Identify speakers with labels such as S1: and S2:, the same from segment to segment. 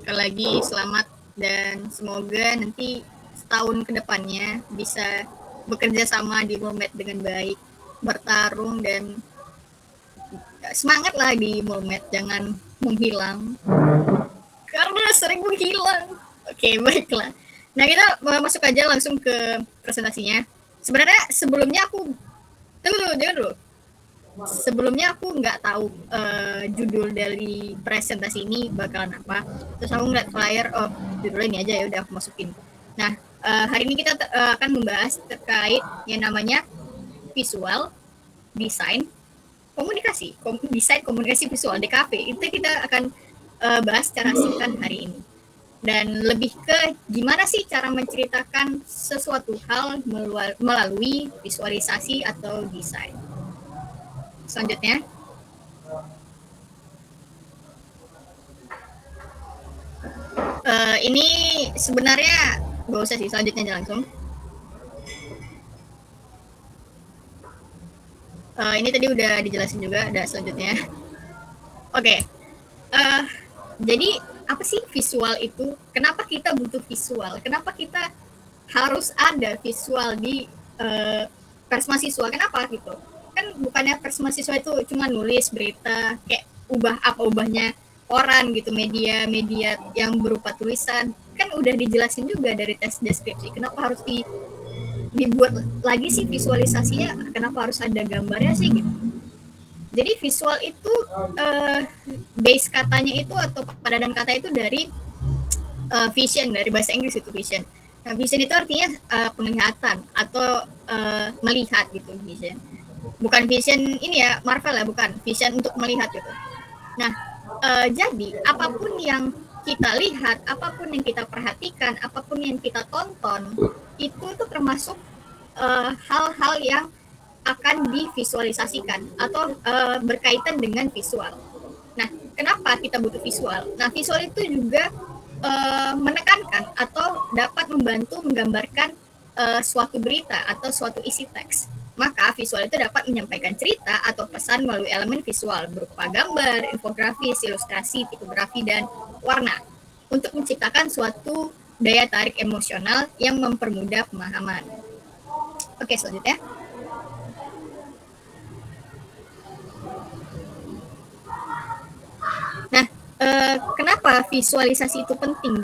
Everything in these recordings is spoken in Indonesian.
S1: Sekali lagi selamat dan semoga nanti setahun ke depannya bisa bekerja sama di Mulmed dengan baik, bertarung dan semangatlah di Mulmed, jangan menghilang karena sering menghilang. Oke, baiklah. Nah, kita masuk aja langsung ke presentasinya. Sebenarnya sebelumnya aku tunggu jangan dulu. Sebelumnya aku nggak tahu judul dari presentasi ini bakalan apa. Terus aku ngeliat flyer, oh judulnya ini aja, ya udah aku masukin. Nah, hari ini kita akan membahas terkait yang namanya visual, desain, komunikasi, desain komunikasi visual DKV. Itu kita akan bahas secara singkat hari ini. Dan lebih ke gimana sih cara menceritakan sesuatu hal melalui visualisasi atau desain. Selanjutnya, ini sebenarnya gak usah sih, selanjutnya aja langsung. Ini tadi udah dijelasin juga, ada selanjutnya. Oke, jadi apa sih visual itu? Kenapa kita butuh visual? Kenapa kita harus ada visual di pers mahasiswa? Kenapa gitu? Kan bukannya pers mahasiswa itu cuma nulis berita, kayak ubah apa ubahnya koran gitu, media yang berupa tulisan. Kan udah dijelasin juga dari tes deskripsi. Kenapa harus dibuat lagi sih visualisasinya? Kenapa harus ada gambarnya sih gitu? Jadi visual itu base katanya itu atau padanan kata itu dari vision, dari bahasa Inggris itu vision. Nah, vision itu artinya penglihatan atau melihat gitu, vision. Bukan vision ini ya Marvel ya, bukan vision untuk melihat gitu. Nah, jadi apapun yang kita lihat, apapun yang kita perhatikan, apapun yang kita tonton, itu termasuk hal-hal yang akan divisualisasikan atau berkaitan dengan visual. Nah, kenapa kita butuh visual? Nah, visual itu juga menekankan atau dapat membantu menggambarkan suatu berita atau suatu isi teks. Maka visual itu dapat menyampaikan cerita atau pesan melalui elemen visual berupa gambar, infografis, ilustrasi, tipografi, dan warna untuk menciptakan suatu daya tarik emosional yang mempermudah pemahaman. Oke, selanjutnya. Nah, kenapa visualisasi itu penting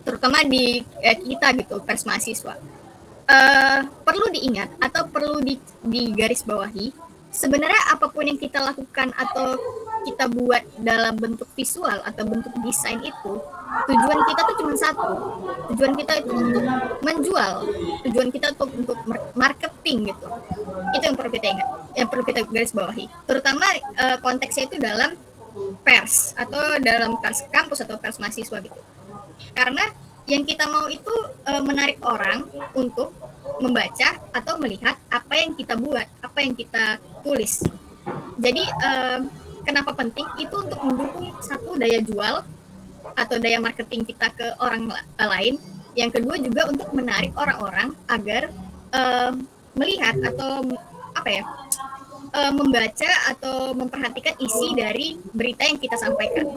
S1: terutama di kita gitu, pers mahasiswa? Perlu diingat atau perlu digarisbawahi, sebenarnya apapun yang kita lakukan atau kita buat dalam bentuk visual atau bentuk desain itu, tujuan kita tuh cuma satu. Tujuan kita itu untuk menjual, tujuan kita untuk marketing gitu. Itu yang perlu kita ingat, yang perlu kita garis bawahi. Terutama konteksnya itu dalam pers atau dalam pers kampus atau pers mahasiswa gitu. Karena yang kita mau itu menarik orang untuk membaca atau melihat apa yang kita buat, apa yang kita tulis. Jadi kenapa penting itu untuk mendukung satu daya jual atau daya marketing kita ke orang lain. Yang kedua juga untuk menarik orang-orang agar melihat atau apa ya, membaca atau memperhatikan isi dari berita yang kita sampaikan.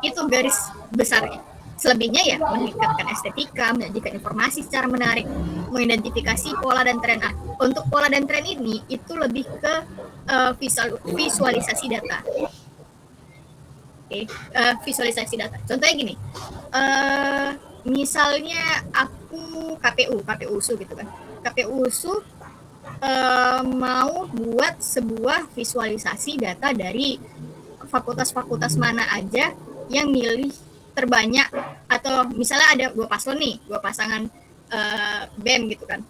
S1: Itu garis besarnya. Selebihnya ya meningkatkan estetika, menyajikan informasi secara menarik, mengidentifikasi pola dan tren. Untuk pola dan tren ini itu lebih ke visualisasi data. Visualisasi data. Contohnya gini, misalnya aku KPU-SU gitu kan. KPU-SU mau buat sebuah visualisasi data dari fakultas-fakultas mana aja yang milih terbanyak, atau misalnya ada dua paslon nih, dua pasangan BEM gitu kan.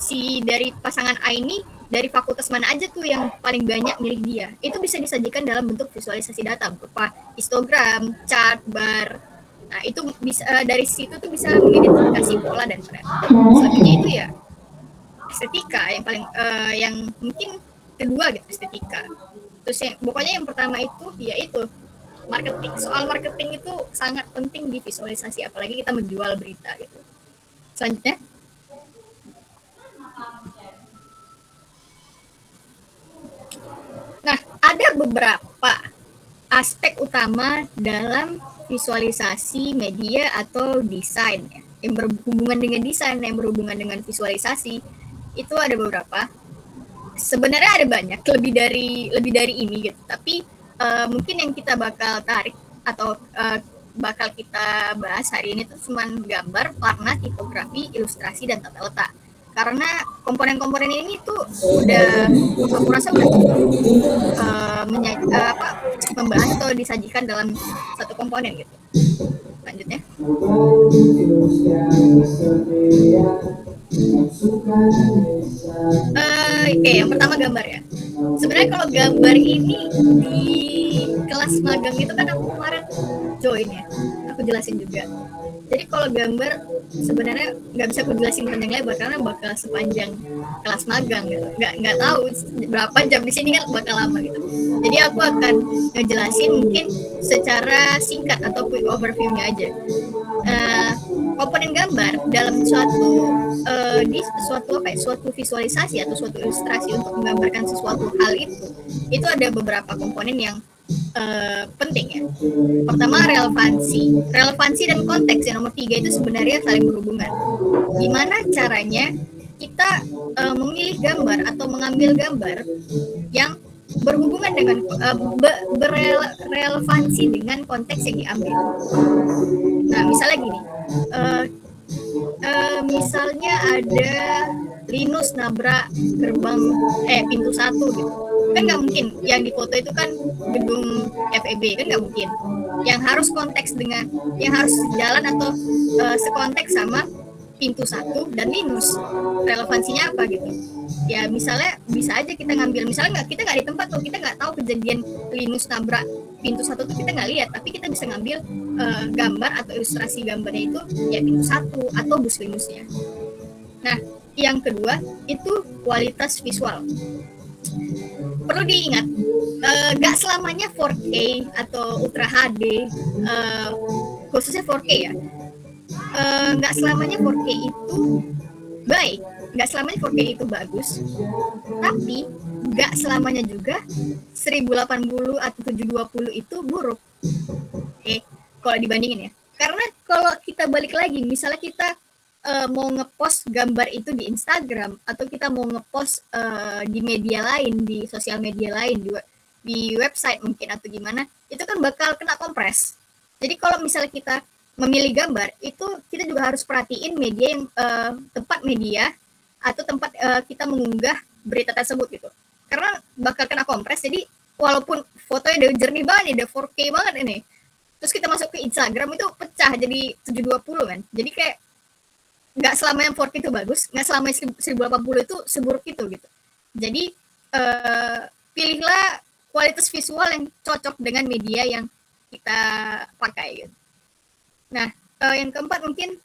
S1: Si dari pasangan A ini dari fakultas mana aja tuh yang paling banyak milih dia. Itu bisa disajikan dalam bentuk visualisasi data berupa histogram, chart, bar. Nah, itu bisa dari situ tuh bisa mengidentifikasi pola dan tren. Selanjutnya itu ya estetika yang paling yang mungkin kedua gitu, estetika. Terus yang pokoknya yang pertama itu yaitu marketing. Soal marketing itu sangat penting di visualisasi, apalagi kita menjual berita gitu. Selanjutnya, nah ada beberapa aspek utama dalam visualisasi media atau desain ya. Yang berhubungan dengan desain, yang berhubungan dengan visualisasi itu ada beberapa. Sebenarnya ada banyak, lebih dari ini gitu. Tapi mungkin yang kita bakal tarik atau bakal kita bahas hari ini tuh cuman gambar, warna, tipografi, ilustrasi, dan tata letak. Karena komponen-komponen ini tuh udah, aku rasa udah cukup membahas atau disajikan dalam satu komponen gitu. Lanjutnya. Oke, yang pertama gambar ya. Sebenarnya kalau gambar ini di kelas magang itu kan aku kemarin join ya. Aku jelasin juga. Jadi kalau gambar sebenarnya nggak bisa aku jelasin panjang lebar karena bakal sepanjang kelas magang gitu. Nggak tahu berapa jam di sini kan bakal lama gitu. Jadi aku akan ngejelasin mungkin secara singkat atau quick overview-nya aja. Komponen gambar dalam suatu visualisasi atau suatu ilustrasi untuk menggambarkan sesuatu hal itu ada beberapa komponen yang penting ya. Pertama, relevansi dan konteks yang nomor 3 itu sebenarnya saling berhubungan. Gimana caranya kita memilih gambar atau mengambil gambar yang berhubungan dengan berrelevansi dengan konteks yang diambil. Nah, misalnya gini, misalnya ada Linus nabrak gerbang pintu 1 gitu, kan nggak mungkin yang difoto itu kan gedung FEB, kan nggak mungkin. Yang harus jalan atau sekonteks sama pintu 1 dan Linus, relevansinya apa gitu. Ya misalnya bisa aja kita ngambil, misalnya kita nggak di tempat tuh, kita nggak tahu kejadian Linus nabrak pintu 1 tuh, kita nggak lihat, tapi kita bisa ngambil gambar atau ilustrasi gambarnya itu ya pintu 1 atau bus Linusnya. Nah, yang kedua itu kualitas visual. Perlu diingat, gak selamanya 4K atau Ultra HD, khususnya 4K ya, gak selamanya 4K itu baik, gak selamanya 4K itu bagus, tapi gak selamanya juga 1080 atau 720 itu buruk. Oke, kalau dibandingin ya. Karena kalau kita balik lagi, misalnya kita mau ngepost gambar itu di Instagram atau kita mau ngepost di media lain, di sosial media lain, di website mungkin atau gimana, itu kan bakal kena kompres. Jadi kalau misalnya kita memilih gambar, itu kita juga harus perhatiin media yang tempat media atau tempat kita mengunggah berita tersebut gitu. Karena bakal kena kompres, jadi walaupun fotonya udah jernih banget, udah 4K banget ini, terus kita masuk ke Instagram itu pecah jadi 720 kan. Jadi kayak nggak selama yang 4K itu bagus, nggak selama 1080 itu seburuk itu gitu. Jadi pilihlah kualitas visual yang cocok dengan media yang kita pakai gitu. Nah, yang keempat mungkin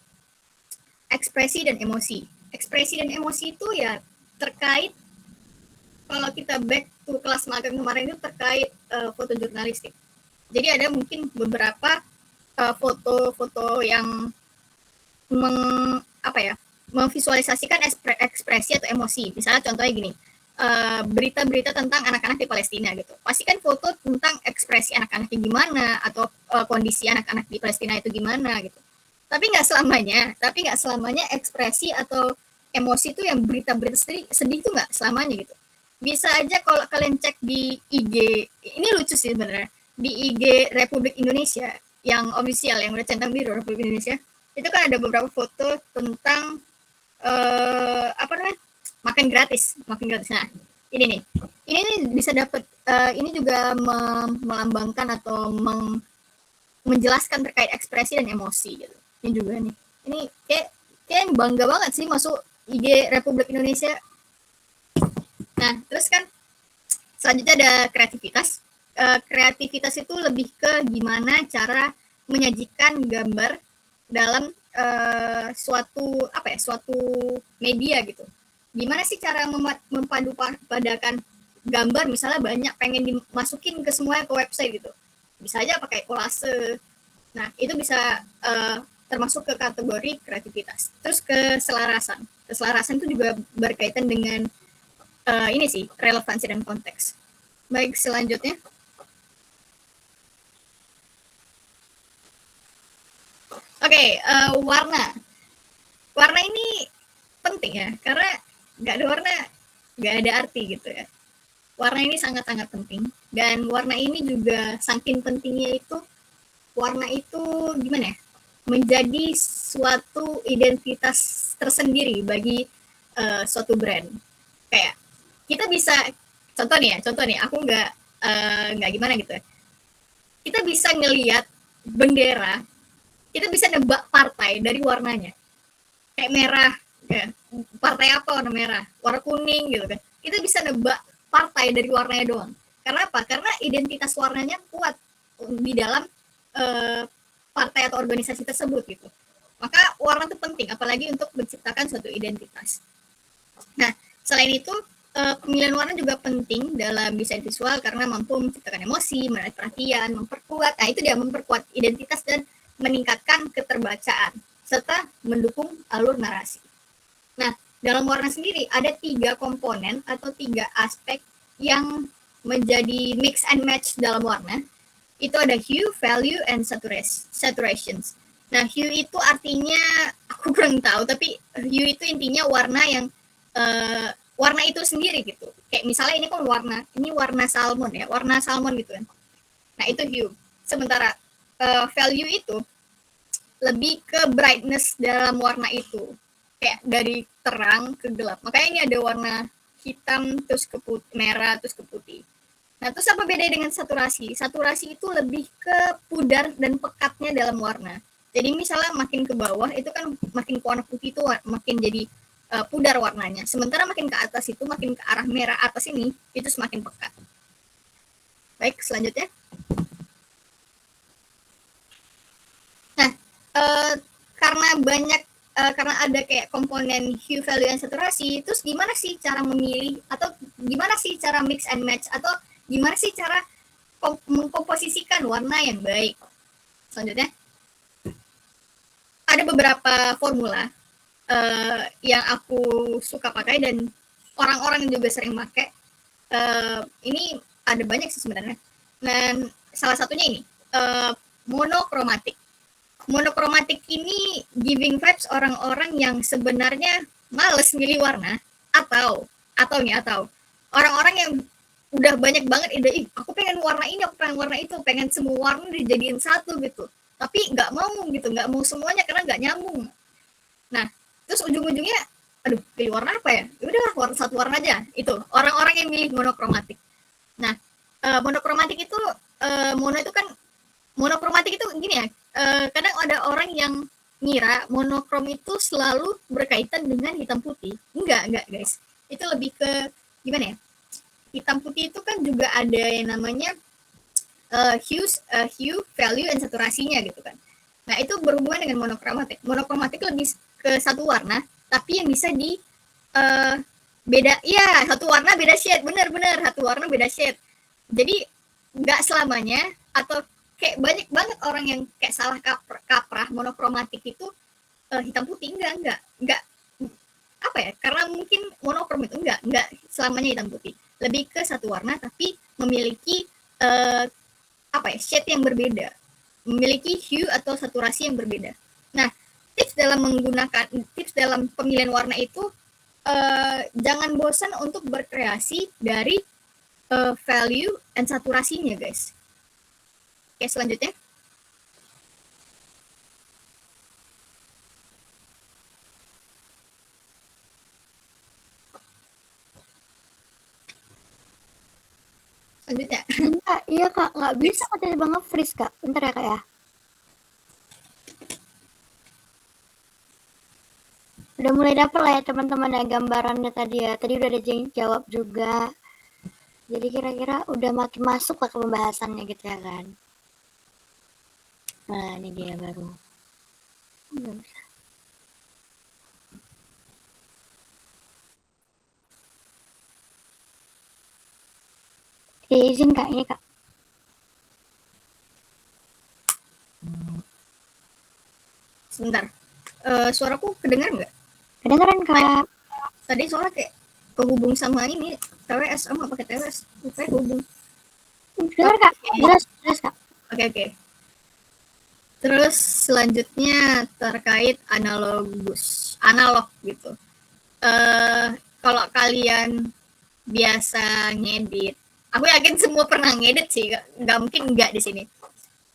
S1: ekspresi dan emosi. Ekspresi dan emosi itu ya terkait, kalau kita back to kelas magang kemarin itu terkait foto jurnalistik. Jadi ada mungkin beberapa foto-foto yang memvisualisasikan ekspresi atau emosi. Misalnya contohnya gini, berita-berita tentang anak-anak di Palestina gitu. Pasti kan foto tentang ekspresi anak-anaknya gimana atau kondisi anak-anak di Palestina itu gimana gitu. Tapi nggak selamanya ekspresi atau emosi itu yang berita-berita sedih itu nggak selamanya gitu. Bisa aja kalau kalian cek di IG, ini lucu sih sebenarnya, di IG Republik Indonesia yang official, yang udah centang biru Republik Indonesia, itu kan ada beberapa foto tentang makan gratis. Nah, ini nih bisa dapat, ini juga melambangkan atau menjelaskan terkait ekspresi dan emosi gitu. Ini juga nih, ini kayak bangga banget sih masuk IG Republik Indonesia. Nah, terus kan selanjutnya ada kreativitas. Kreativitas itu lebih ke gimana cara menyajikan gambar dalam suatu media gitu. Gimana sih cara mempadu-padakan gambar, misalnya banyak pengen dimasukin ke semuanya ke website gitu. Bisa aja pakai kolase. Nah, itu bisa termasuk ke kategori kreativitas. Terus keselarasan. Keselarasan itu juga berkaitan dengan ini sih, relevansi dan konteks. Baik, selanjutnya. Warna. Warna ini penting ya, karena nggak ada warna, nggak ada arti gitu ya. Warna ini sangat-sangat penting, dan warna ini juga saking pentingnya itu, warna itu gimana ya, menjadi suatu identitas tersendiri bagi suatu brand. Kayak kita bisa, contoh nih, aku nggak gimana gitu ya. Kita bisa ngelihat bendera, kita bisa nebak partai dari warnanya. Kayak merah, ya, partai apa warna merah, warna kuning gitu kan. Kita bisa nebak partai dari warnanya doang. Karena apa? Karena identitas warnanya kuat di dalam partai atau organisasi tersebut gitu. Maka warna itu penting, apalagi untuk menciptakan suatu identitas. Nah, selain itu pemilihan warna juga penting dalam desain visual karena mampu menciptakan emosi, menarik perhatian, memperkuat. Nah, itu dia memperkuat identitas dan meningkatkan keterbacaan serta mendukung alur narasi. Nah, dalam warna sendiri ada 3 komponen atau 3 aspek yang menjadi mix and match dalam warna. Itu ada hue, value, and saturations. Nah, hue itu artinya aku kurang tahu, tapi hue itu intinya warna yang warna itu sendiri gitu. Kayak misalnya ini kan warna salmon ya, warna salmon gitu kan. Nah, itu hue. Sementara value itu lebih ke brightness dalam warna itu, kayak dari terang ke gelap. Makanya ini ada warna hitam terus ke putih, merah terus ke putih. Nah, terus apa beda dengan saturasi? Saturasi itu lebih ke pudar dan pekatnya dalam warna. Jadi misalnya makin ke bawah itu kan makin ke warna putih itu makin jadi pudar warnanya. Sementara makin ke atas itu makin ke arah merah atas ini itu semakin pekat. Baik, selanjutnya. Nah, karena ada kayak komponen hue, value, and saturasi, terus gimana sih cara memilih atau gimana sih cara mix and match atau gimana sih cara mengkomposisikan warna yang baik? Selanjutnya, ada beberapa formula yang aku suka pakai dan orang-orang juga sering pakai. Ini ada banyak sih sebenarnya. Dan salah satunya ini monokromatik. Monokromatik ini giving vibes orang-orang yang sebenarnya males milih warna atau orang-orang yang udah banyak banget ide, aku pengen warna ini, aku pengen warna itu, pengen semua warna dijadiin satu gitu, tapi nggak mau semuanya karena nggak nyambung. Nah, terus ujung-ujungnya aduh, pilih warna apa ya, udah satu warna aja. Itu orang-orang yang milih monokromatik. Nah, monokromatik itu monokromatik itu gini ya, kadang ada orang yang ngira monokrom itu selalu berkaitan dengan hitam putih. Enggak guys, itu lebih ke gimana ya, hitam putih itu kan juga ada yang namanya hue, value, and saturasinya gitu kan. Nah, itu berhubungan dengan monokromatik. Monokromatik lebih ke satu warna tapi yang bisa di beda, ya satu warna beda shade, bener satu warna beda shade. Jadi nggak selamanya, atau kayak banyak banget orang yang kayak salah kaprah monokromatik itu hitam putih. Enggak apa ya, karena mungkin monokrom itu enggak selamanya hitam putih, lebih ke satu warna tapi memiliki shade yang berbeda, memiliki hue atau saturasi yang berbeda. Nah, tips dalam pemilihan warna itu jangan bosan untuk berkreasi dari value and saturasinya guys. Oke, selanjutnya. Selanjutnya.
S2: Iya kak, nggak bisa kok tiba-tiba nge-freeze kak. Bentar ya kak ya. Udah mulai dapet lah ya teman-teman ya gambarannya tadi ya. Tadi udah ada yang jawab juga. Jadi kira-kira udah makin masuk lah ke pembahasannya gitu ya kan. Nah ini dia baru. Nggak bisa. Izin kak, ini kak.
S1: Sebentar. Suaraku kedengar nggak?
S2: Kedengeran kak.
S1: Tadi suara kayak kehubung sama ini TWS, sama pakai TWS, kayak hubung.
S2: Dengar kak, jelas kak.
S1: Oke. Terus selanjutnya terkait analog gitu. Kalau kalian biasa ngedit, aku yakin semua pernah ngedit sih, nggak mungkin nggak di sini.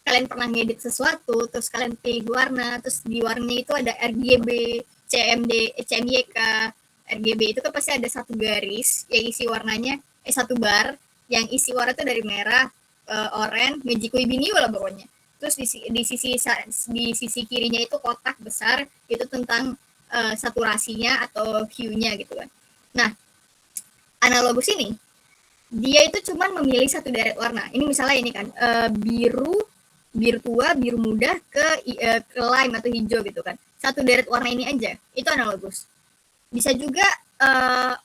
S1: Kalian pernah ngedit sesuatu, terus kalian pilih warna, terus di warnanya itu ada RGB, CMD, CMYK, RGB itu kan pasti ada satu garis yang isi warnanya, satu bar yang isi warna itu dari merah, oranye, magicui binio lah pokoknya. Terus di sisi kirinya itu kotak besar itu tentang saturasinya atau hue-nya gitu kan. Nah, analogus ini dia itu cuma memilih satu deret warna. Ini misalnya ini kan biru, biru tua, biru muda ke lime atau hijau gitu kan. Satu deret warna ini aja. Itu analogus. Bisa juga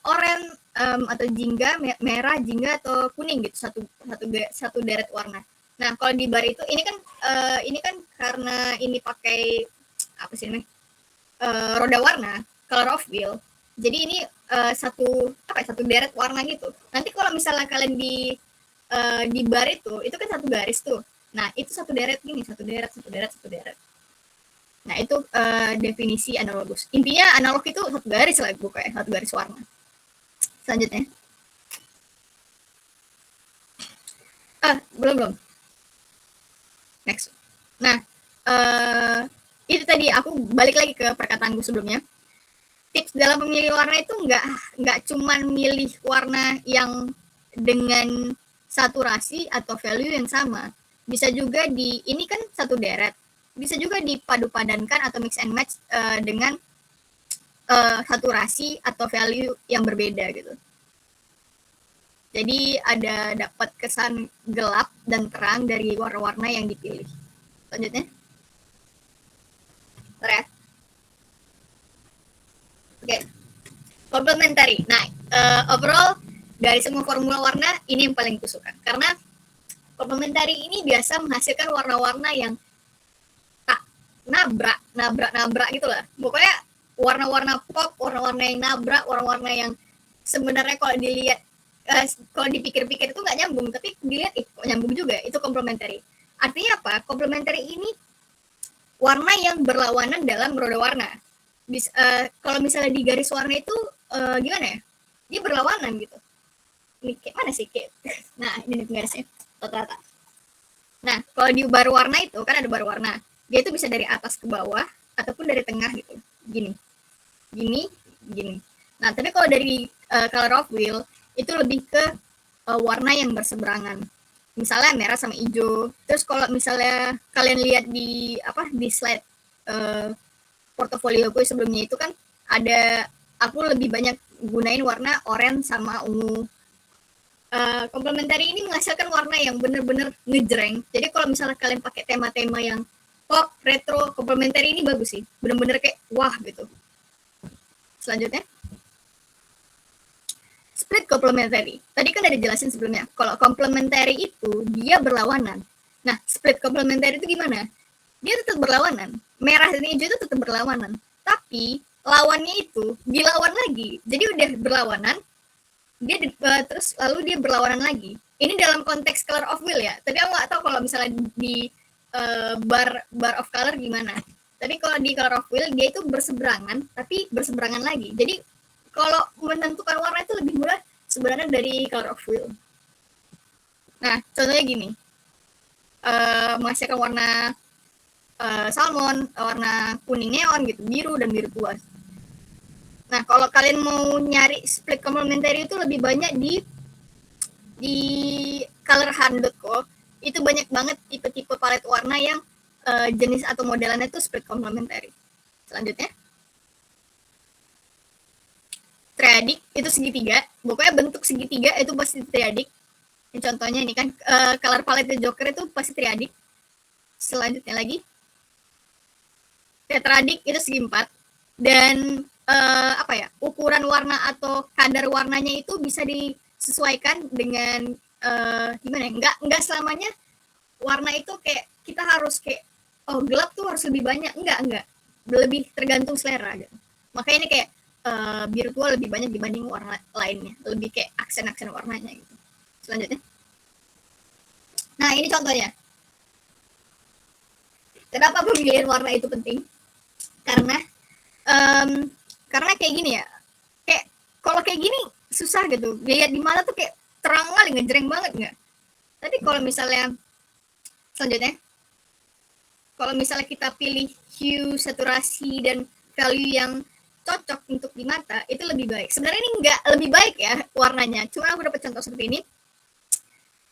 S1: oranye atau jingga, merah, jingga atau kuning gitu, satu deret warna. Nah, kalau di bar itu ini kan karena ini pakai apa sih namanya? Roda warna, color of wheel. Jadi ini satu deret warna gitu. Nanti kalau misalnya kalian di bar itu kan satu garis tuh. Nah, itu satu deret gini, satu deret, satu deret, satu deret. Nah, itu definisi analogus. Intinya analog itu satu garis lah, bukan satu garis warna. Selanjutnya. Belum. Next. Nah, itu tadi aku balik lagi ke perkataanku sebelumnya. Tips dalam memilih warna itu nggak cuman milih warna yang dengan saturasi atau value yang sama. Bisa juga ini kan satu deret. Bisa juga dipadu-padankan atau mix and match dengan saturasi atau value yang berbeda gitu. Jadi ada dapat kesan gelap dan terang dari warna-warna yang dipilih. Selanjutnya. Oke. Complementary. Nah, overall dari semua formula warna ini yang paling kusuka karena complementary ini biasa menghasilkan warna-warna yang tak nabrak gitu lah. Pokoknya warna-warna pop, warna-warna yang nabrak, warna-warna yang sebenarnya kalau dilihat kalau dipikir-pikir itu nggak nyambung, tapi dilihat kok nyambung juga. Itu complementary. Artinya apa? Complementary ini warna yang berlawanan dalam roda warna. Kalau misalnya di garis warna itu gimana ya? Dia berlawanan gitu. Ini kayak mana sih? Nah, ini garisnya. Rata-rata. Nah, kalau di bar warna itu kan ada bar warna. Dia itu bisa dari atas ke bawah ataupun dari tengah gitu. Gini. Nah, tapi kalau dari color of wheel itu lebih ke warna yang berseberangan. Misalnya merah sama hijau. Terus kalau misalnya kalian lihat di slide portofolio gue sebelumnya itu kan aku lebih banyak gunain warna oranye sama ungu. Complementary ini menghasilkan warna yang bener-bener ngejreng. Jadi kalau misalnya kalian pakai tema-tema yang pop, retro, complementary ini bagus sih. Bener-bener kayak wah gitu. Selanjutnya. Split complementary. Tadi kan ada jelasin sebelumnya. Kalau complementary itu dia berlawanan. Nah, split complementary itu gimana? Dia tetap berlawanan. Merah dan hijau itu tetap berlawanan. Tapi lawannya itu dilawan lagi. Jadi udah berlawanan, terus lalu dia berlawanan lagi. Ini dalam konteks color of wheel ya. Tapi aku nggak tahu kalau misalnya di bar of color gimana. Tapi kalau di color of wheel dia itu berseberangan, tapi berseberangan lagi. Jadi kalau menentukan warna itu lebih mudah sebenarnya dari color of wheel. Nah, contohnya gini. Menghasilkan warna salmon, warna kuning neon gitu, biru dan biru tua. Nah, kalau kalian mau nyari split complementary itu lebih banyak di colorhunt.co. Itu banyak banget tipe-tipe palet warna yang jenis atau modelannya itu split complementary. Selanjutnya. Triadic itu segitiga. Pokoknya bentuk segitiga itu pasti triadic. Ini contohnya ini kan color palette Joker itu pasti triadic. Selanjutnya lagi. Tetradic itu segi 4 dan ukuran warna atau kadar warnanya itu bisa disesuaikan dengan gimana ya? Enggak selamanya warna itu kayak kita harus kayak gelap tuh harus lebih banyak, enggak lebih tergantung selera gitu. Makanya ini kayak biru tua lebih banyak dibanding warna lainnya, lebih kayak aksen-aksen warnanya gitu. Selanjutnya, nah ini contohnya. Kenapa pemilihan warna itu penting? Karena karena kayak gini ya, kayak kalau kayak gini susah gitu, lihat di mata tuh kayak terang kali, ngejreng banget nggak? Tapi kalau misalnya selanjutnya, kalau misalnya kita pilih hue, saturasi, dan value yang cocok untuk di mata, itu lebih baik. Sebenarnya ini nggak lebih baik ya warnanya, cuma aku dapat contoh seperti ini,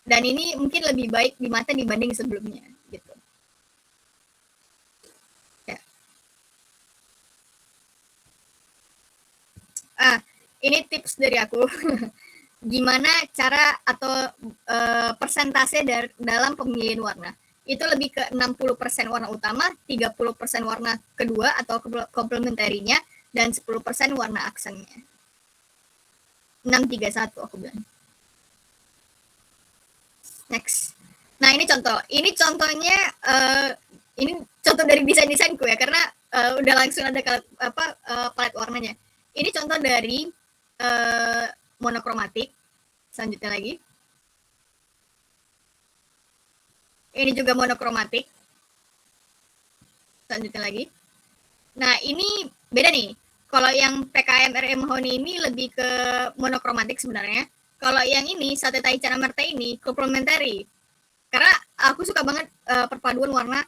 S1: dan ini mungkin lebih baik di mata dibanding sebelumnya gitu. Ya. Ini tips dari aku. Gimana cara atau persentase dalam pemilihan warna. Itu lebih ke 60% warna utama, 30% warna kedua atau komplementarinya, dan 10% warna aksennya. 631 aku bilang. Next. Nah, ini contoh. Ini contohnya ini contoh dari desain-desainku ya, karena udah langsung ada palet warnanya. Ini contoh dari monokromatik. Selanjutnya lagi. Ini juga monokromatik. Selanjutnya lagi. Nah, ini beda nih. Kalau yang PKM RM Honi ini lebih ke monokromatik sebenarnya. Kalau yang ini Sate Taichan Amarta ini komplementari. Karena aku suka banget perpaduan warna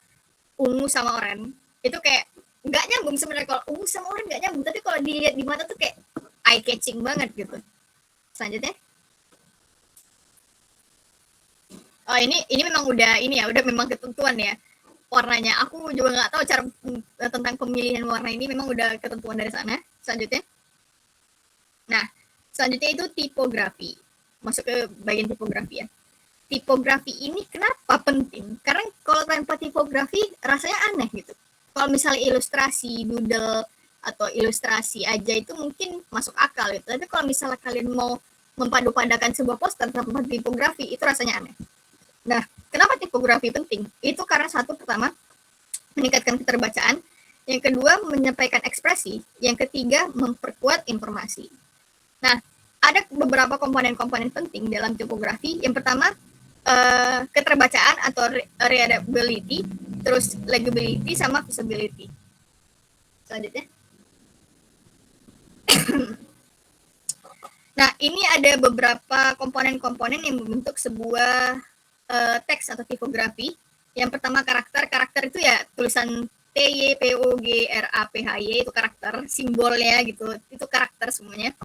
S1: ungu sama oranye. Itu kayak nggak nyambung sebenarnya, kalau ungu sama oranye nggak nyambung, tapi kalau dilihat di mata tuh kayak eye catching banget gitu. Selanjutnya. Oh, ini memang udah memang ketentuan ya warnanya. Aku juga nggak tahu cara tentang pemilihan warna ini, memang udah ketentuan dari sana. Selanjutnya. Nah, selanjutnya itu tipografi. Masuk ke bagian tipografi ya. Tipografi ini kenapa penting? Karena kalau tanpa tipografi rasanya aneh gitu. Kalau misalnya ilustrasi, doodle, atau ilustrasi aja itu mungkin masuk akal gitu. Tapi kalau misalnya kalian mau mempadu-padakan sebuah poster tanpa tipografi, itu rasanya aneh. Nah, kenapa tipografi penting? Itu karena satu, pertama, meningkatkan keterbacaan. Yang kedua, menyampaikan ekspresi. Yang ketiga, memperkuat informasi. Nah, ada beberapa komponen-komponen penting dalam tipografi. Yang pertama, keterbacaan atau readability, terus legibility, sama visibility. Selanjutnya. Nah, ini ada beberapa komponen-komponen yang membentuk sebuah teks atau tipografi. Yang pertama karakter itu ya tulisan T, Y, P, O, G, R, A, P, H, Y, itu karakter, simbolnya gitu, itu karakter semuanya.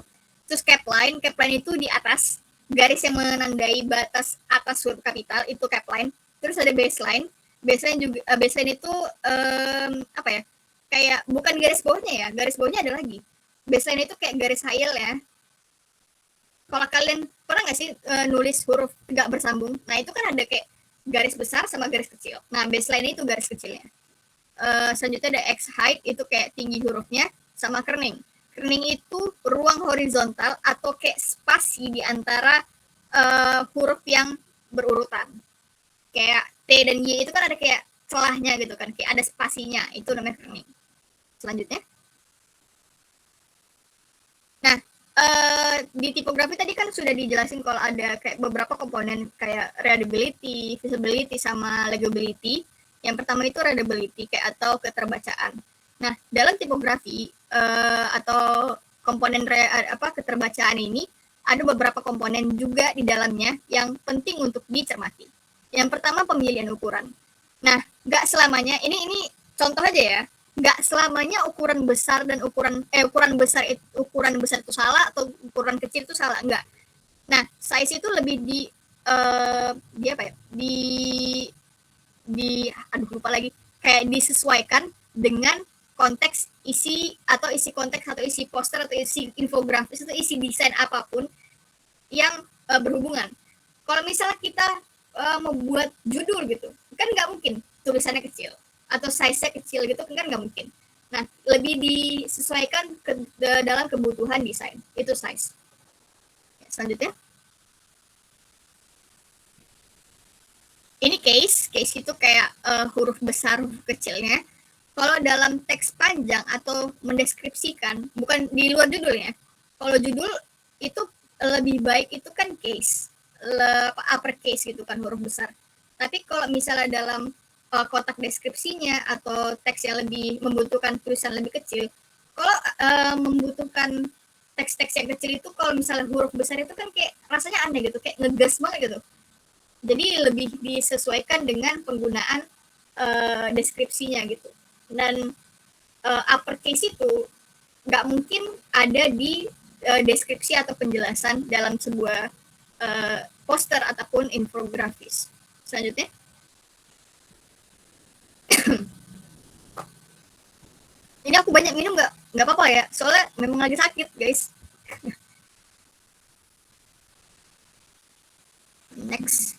S1: Terus capline itu di atas, garis yang menandai batas atas huruf kapital, itu capline. Terus ada baseline juga, baseline itu apa ya, kayak bukan garis bawahnya ya, garis bawahnya ada lagi. Baseline itu kayak garis hail ya. Kalau kalian pernah nggak sih nulis huruf nggak bersambung? Nah, itu kan ada kayak garis besar sama garis kecil. Nah, baseline itu garis kecilnya. Selanjutnya ada X height, itu kayak tinggi hurufnya, sama kerning. Kerning itu ruang horizontal atau kayak spasi di antara huruf yang berurutan. Kayak T dan Y itu kan ada kayak celahnya gitu kan, kayak ada spasinya, itu namanya kerning. Selanjutnya. Nah, di tipografi tadi kan sudah dijelasin kalau ada kayak beberapa komponen kayak readability, visibility, sama legibility. Yang pertama itu readability kayak atau keterbacaan. Nah, dalam tipografi atau komponen keterbacaan ini ada beberapa komponen juga di dalamnya yang penting untuk dicermati. Yang pertama pemilihan ukuran. Nah, nggak selamanya ini contoh aja ya. Nggak selamanya ukuran besar dan ukuran besar itu salah atau ukuran kecil itu salah, enggak. Nah, size itu lebih aduh lupa lagi, kayak disesuaikan dengan konteks isi konteks atau isi poster atau isi infografis atau isi desain apapun yang berhubungan. Kalau misalnya kita membuat judul gitu, kan nggak mungkin tulisannya kecil atau size-nya kecil gitu kan nggak mungkin. Nah, lebih disesuaikan dalam kebutuhan desain, itu size. Ya, selanjutnya. Ini case itu kayak huruf besar, huruf kecilnya. Kalau dalam teks panjang atau mendeskripsikan, bukan di luar judulnya. Kalau judul itu lebih baik itu kan case, upper case gitu kan, huruf besar. Tapi kalau misalnya dalam kotak deskripsinya atau teks yang lebih membutuhkan tulisan lebih kecil. Kalau membutuhkan teks-teks yang kecil itu, kalau misalnya huruf besar itu kan kayak rasanya aneh gitu, kayak ngegas banget gitu. Jadi lebih disesuaikan dengan penggunaan deskripsinya gitu. Dan uppercase itu nggak mungkin ada di deskripsi atau penjelasan dalam sebuah poster ataupun infografis. Selanjutnya. Ini aku banyak minum nggak apa-apa ya, soalnya memang lagi sakit guys. Next.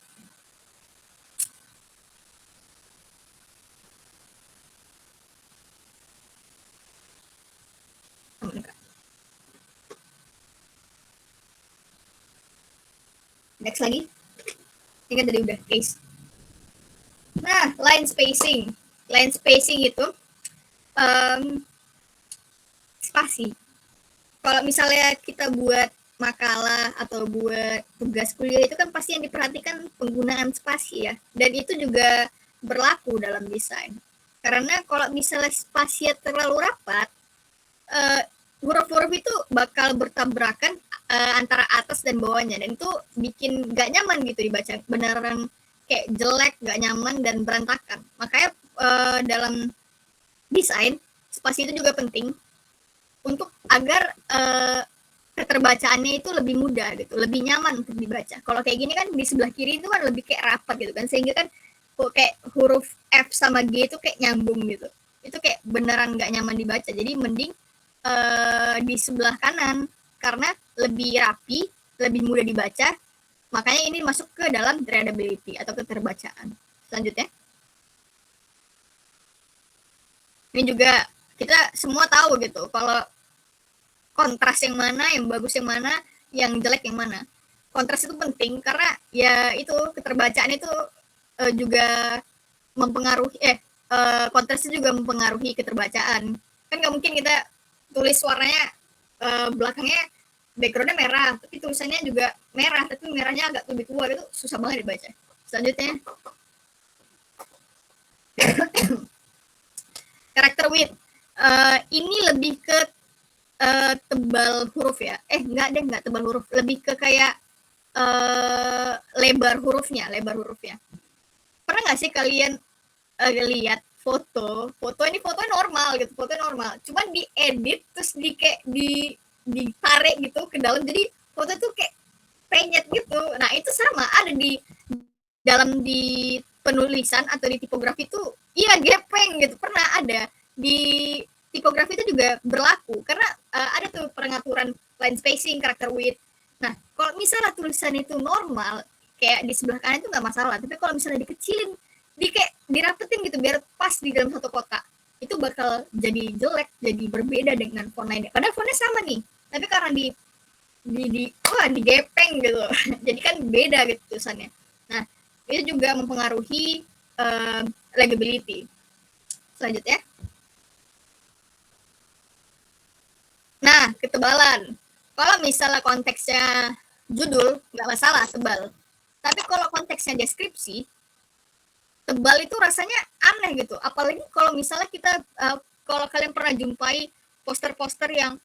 S1: Next lagi. Ini kan tadi udah case. Nah, line spacing. Line spacing itu spasi. Kalau misalnya kita buat makalah atau buat tugas kuliah itu kan pasti yang diperhatikan penggunaan spasi ya. Dan itu juga berlaku dalam desain. Karena kalau misalnya spasinya terlalu rapat, huruf-huruf itu bakal bertabrakan antara atas dan bawahnya, dan itu bikin gak nyaman gitu dibaca, beneran kayak jelek, gak nyaman, dan berantakan. Makanya dalam desain, spasi itu juga penting untuk agar keterbacaannya itu lebih mudah gitu, lebih nyaman untuk dibaca. Kalau kayak gini kan di sebelah kiri itu kan lebih kayak rapat gitu kan, sehingga kan kayak huruf F sama G itu kayak nyambung gitu. Itu kayak beneran gak nyaman dibaca. Jadi mending di sebelah kanan karena lebih rapi, lebih mudah dibaca. Makanya ini masuk ke dalam readability atau keterbacaan. Selanjutnya. Ini juga kita semua tahu gitu kalau kontras yang mana, yang bagus yang mana, yang jelek yang mana. Kontras itu penting karena ya itu keterbacaan itu juga mempengaruhi kontras itu juga mempengaruhi keterbacaan. Kan nggak mungkin kita tulis warnanya belakangnya backgroundnya merah tapi tulisannya juga merah tapi merahnya agak lebih tua, itu susah banget dibaca. Selanjutnya. Karakter width. Ini lebih ke tebal huruf ya. Enggak tebal huruf, lebih ke kayak lebar hurufnya. Pernah nggak sih kalian lihat foto ini fotonya normal gitu, cuman diedit terus ditarik gitu ke dalam, jadi foto tuh kayak penyet gitu. Nah itu sama ada di dalam di penulisan atau di tipografi tuh, iya gepeng gitu, pernah ada di tipografi itu juga berlaku karena ada tuh pengaturan line spacing, character width. Nah kalau misalnya tulisan itu normal kayak di sebelah kanan itu nggak masalah, tapi kalau misalnya dikecilin, kayak dirapetin gitu biar pas di dalam satu kotak, itu bakal jadi jelek, jadi berbeda dengan font lainnya. Padahal fontnya sama nih, tapi karena digepeng gitu, jadi kan beda gitu tulisannya. Nah itu juga mempengaruhi legibility. Selanjutnya. Nah ketebalan, kalau misalnya konteksnya judul nggak masalah tebal, tapi kalau konteksnya deskripsi, tebal itu rasanya aneh gitu. Apalagi kalau misalnya kita kalau kalian pernah jumpai poster-poster yang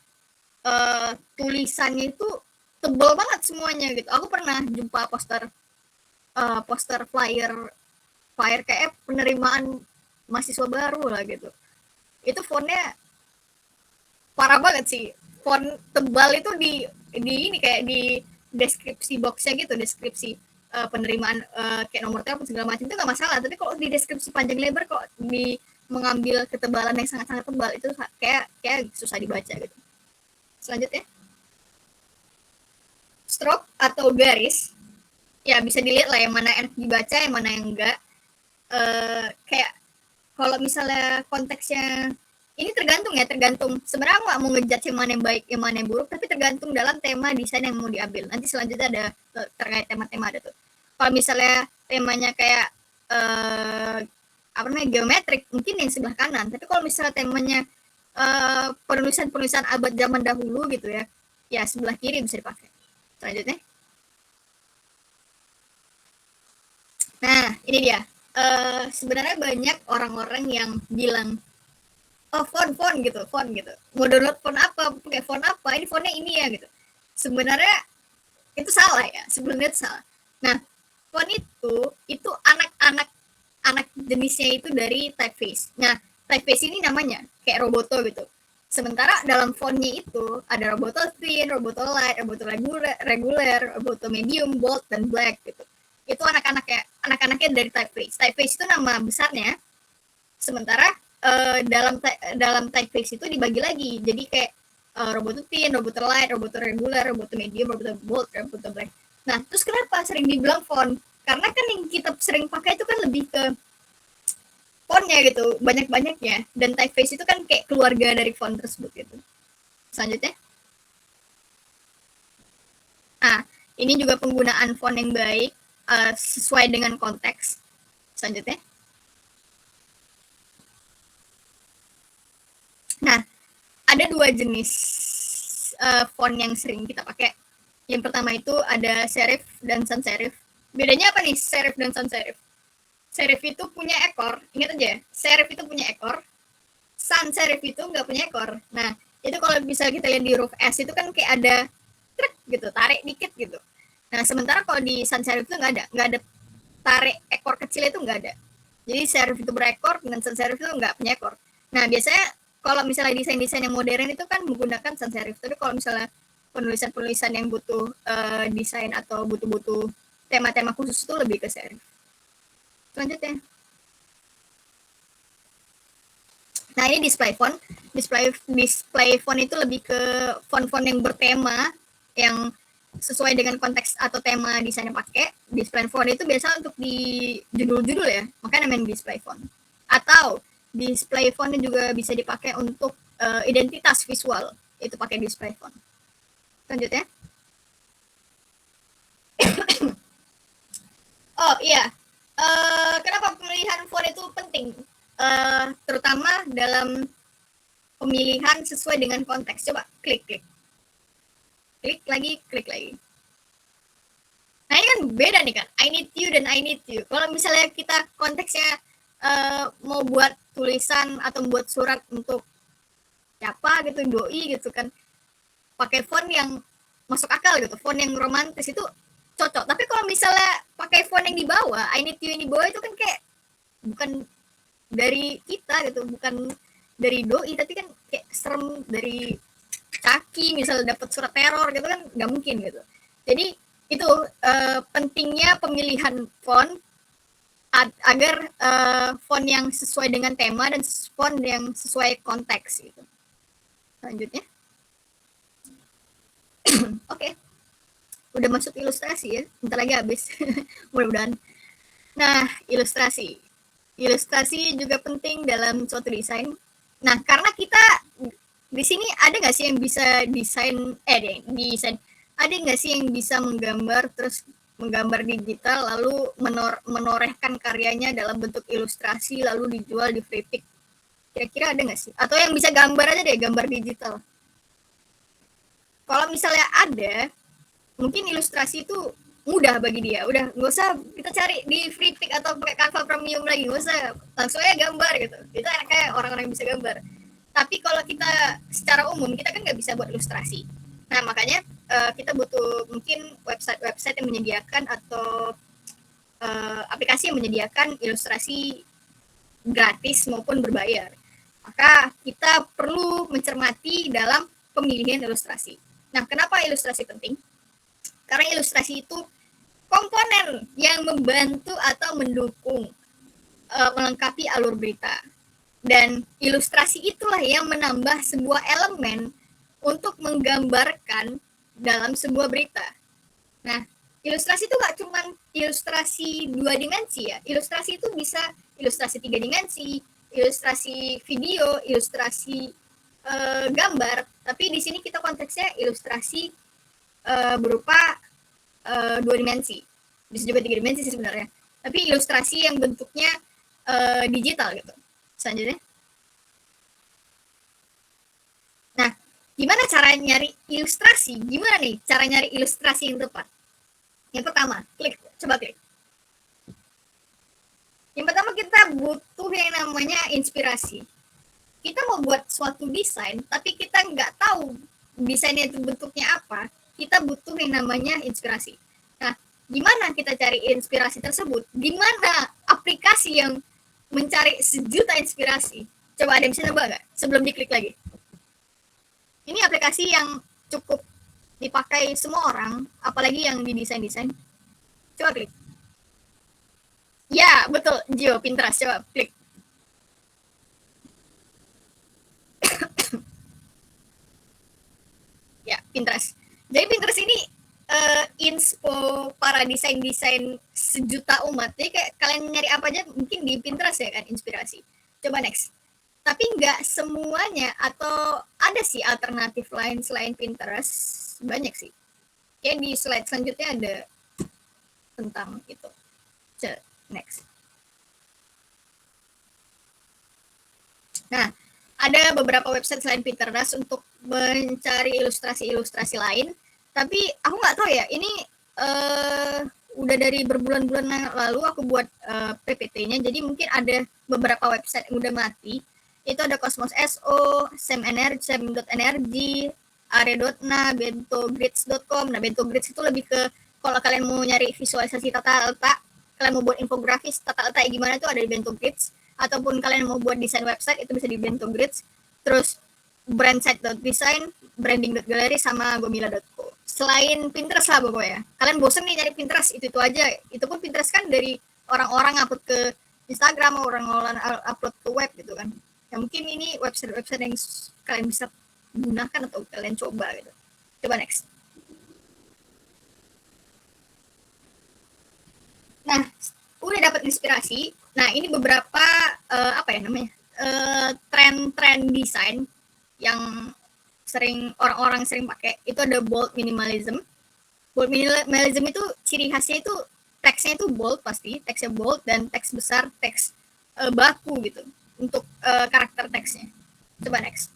S1: tulisannya itu tebal banget semuanya gitu. Aku pernah jumpa poster flyer kayak penerimaan mahasiswa baru lah gitu. Itu fontnya parah banget sih. Font tebal itu di ini kayak di deskripsi boxnya gitu, deskripsi penerimaan kayak nomor telepon segala macam itu nggak masalah, tapi kalau di deskripsi panjang lebar kok di mengambil ketebalan yang sangat-sangat tebal, itu kayak susah dibaca gitu. Selanjutnya, stroke atau garis, ya bisa dilihat lah yang mana enak dibaca, yang mana yang enggak. Kayak kalau misalnya konteksnya ini tergantung sebenarnya aku nggak mau ngejudge yang mana yang baik yang mana yang buruk, tapi tergantung dalam tema desain yang mau diambil. Nanti selanjutnya ada terkait tema-tema ada tuh. Kalau misalnya temanya kayak geometrik, mungkin yang sebelah kanan. Tapi kalau misalnya temanya penulisan abad zaman dahulu gitu ya sebelah kiri bisa dipakai. Selanjutnya. Nah ini dia sebenarnya banyak orang-orang yang bilang, oh font gitu, mau download font apa, pakai font apa, ini fontnya ini ya gitu. Sebenarnya itu salah ya, sebelumnya itu salah. Nah, font itu anak jenisnya itu dari typeface. Nah, typeface ini namanya kayak Roboto gitu. Sementara dalam fontnya itu ada Roboto thin, Roboto light, Roboto regular, Roboto medium, bold, dan black gitu. Itu anak-anaknya dari typeface. Typeface itu nama besarnya. Sementara dalam typeface itu dibagi lagi. Jadi kayak Roboto thin, Roboto light, Roboto regular, Roboto medium, Roboto bold, Roboto black. Nah, terus kenapa sering dibilang font? Karena kan yang kita sering pakai itu kan lebih ke fontnya gitu, banyak-banyaknya. Dan typeface itu kan kayak keluarga dari font tersebut gitu. Selanjutnya. Nah, ini juga penggunaan font yang baik sesuai dengan konteks. Selanjutnya. Nah, ada 2 jenis font yang sering kita pakai. Yang pertama itu ada serif dan sans serif. Bedanya apa nih serif dan sans serif? Serif itu punya ekor, ingat aja, serif itu punya ekor, sans serif itu nggak punya ekor. Nah, itu kalau bisa kita lihat di huruf S itu kan kayak ada trek gitu, tarik dikit gitu. Nah, sementara kalau di sans serif itu nggak ada tarik ekor kecil itu nggak ada. Jadi serif itu berekor, dengan sans serif itu nggak punya ekor. Nah, biasanya kalau misalnya desain-desain yang modern itu kan menggunakan sans serif. Tapi kalau misalnya penulisan-penulisan yang butuh desain atau butuh tema-tema khusus itu lebih ke serif. Selanjutnya. Nah, ini display font. Display font itu lebih ke font-font yang bertema, yang sesuai dengan konteks atau tema desain yang pakai. Display font itu biasa untuk di judul-judul ya, makanya namanya display font. Atau display font juga bisa dipakai untuk identitas visual, itu pakai display font. Selanjutnya. Oh iya, kenapa pemilihan font itu penting? Terutama dalam pemilihan sesuai dengan konteks. Coba klik lagi. Nah, ini kan beda nih kan, I need you dan I need you. Kalau misalnya kita konteksnya mau buat tulisan atau buat surat untuk siapa gitu, doi gitu kan, pakai font yang masuk akal gitu, font yang romantis itu cocok. Tapi kalau misalnya pakai font yang di bawah, I need you yang di bawah itu kan kayak bukan dari kita gitu, bukan dari doi, tapi kan kayak serem dari kaki, misalnya dapat surat teror gitu kan nggak mungkin gitu. Jadi itu pentingnya pemilihan font agar font yang sesuai dengan tema dan font yang sesuai konteks gitu. Selanjutnya. Oke. Udah masuk ilustrasi ya, bentar lagi habis. Mudah-mudahan. Nah, ilustrasi. Ilustrasi juga penting dalam suatu desain. Nah, karena kita di sini ada nggak sih yang bisa desain ada nggak sih yang bisa menggambar digital lalu menorehkan karyanya dalam bentuk ilustrasi lalu dijual di Freepik? Kira-kira ada nggak sih? Atau yang bisa gambar aja deh, gambar digital. Kalau misalnya ada, mungkin ilustrasi itu mudah bagi dia. Udah nggak usah kita cari di Freepik atau pakai Canva Premium lagi, nggak usah, langsung aja gambar gitu. Itu kayak orang-orang yang bisa gambar. Tapi kalau kita secara umum kita kan nggak bisa buat ilustrasi. Nah, makanya kita butuh mungkin website yang menyediakan atau aplikasi yang menyediakan ilustrasi gratis maupun berbayar. Maka kita perlu mencermati dalam pemilihan ilustrasi. Nah, kenapa ilustrasi penting? Karena ilustrasi itu komponen yang membantu atau mendukung melengkapi alur berita. Dan ilustrasi itulah yang menambah sebuah elemen untuk menggambarkan dalam sebuah berita. Nah, ilustrasi itu nggak cuma ilustrasi 2 dimensi ya. Ilustrasi itu bisa ilustrasi 3 dimensi, ilustrasi video, ilustrasi gambar. Tapi di sini kita konteksnya ilustrasi berupa 2 dimensi. Bisa juga 3 dimensi sih sebenarnya. Tapi ilustrasi yang bentuknya digital gitu. Selanjutnya. Nah, gimana cara nyari ilustrasi? Gimana nih cara nyari ilustrasi yang tepat? Yang pertama, coba klik. Yang pertama kita butuh yang namanya inspirasi. Kita mau buat suatu desain, tapi kita nggak tahu desainnya itu bentuknya apa, kita butuh yang namanya inspirasi. Nah, gimana kita cari inspirasi tersebut? Gimana aplikasi yang mencari sejuta inspirasi? Coba ada yang bisa nebak nggak sebelum diklik lagi? Ini aplikasi yang cukup dipakai semua orang, apalagi yang di desain-desain. Coba klik. Ya, betul, Geo, Pinterest. Coba klik. Ya, Pinterest. Jadi Pinterest ini inspo para desain-desain sejuta umat. Jadi kayak kalian nyari apa aja mungkin di Pinterest ya kan, inspirasi. Coba next. Tapi nggak semuanya, atau ada sih alternatif lain selain Pinterest. Banyak sih. Kayak di slide selanjutnya ada tentang itu. Coba next. Nah, ada beberapa website selain Pinterest untuk mencari ilustrasi-ilustrasi lain. Tapi aku nggak tahu ya, ini udah dari berbulan-bulan lalu aku buat PPT-nya, jadi mungkin ada beberapa website yang udah mati. Itu ada Cosmos.so, sem.energy, are.na, bentogrids.com. Nah, bentogrids itu lebih ke kalau kalian mau nyari visualisasi tata letak, kalian mau buat infografis tata letak gimana tuh ada di Bentogrids, ataupun kalian mau buat desain website itu bisa di Bentogrids. Terus brandsite.design, branding.gallery, sama gomila.co. Selain Pinterest lah pokoknya. Kalian bosen nih nyari Pinterest, itu aja. Itu pun Pinterest kan dari orang-orang upload ke Instagram, orang-orang upload ke web gitu kan. Ya mungkin ini website-website yang kalian bisa gunakan atau kalian coba gitu. Coba next. Nah, udah dapat inspirasi. Nah, ini beberapa apa ya namanya? Tren-tren desain yang sering orang-orang sering pakai. Itu ada bold minimalism. Bold minimalism itu ciri khasnya itu teksnya itu bold, pasti teksnya bold, dan teks besar, teks baku gitu untuk karakter teksnya. Coba next.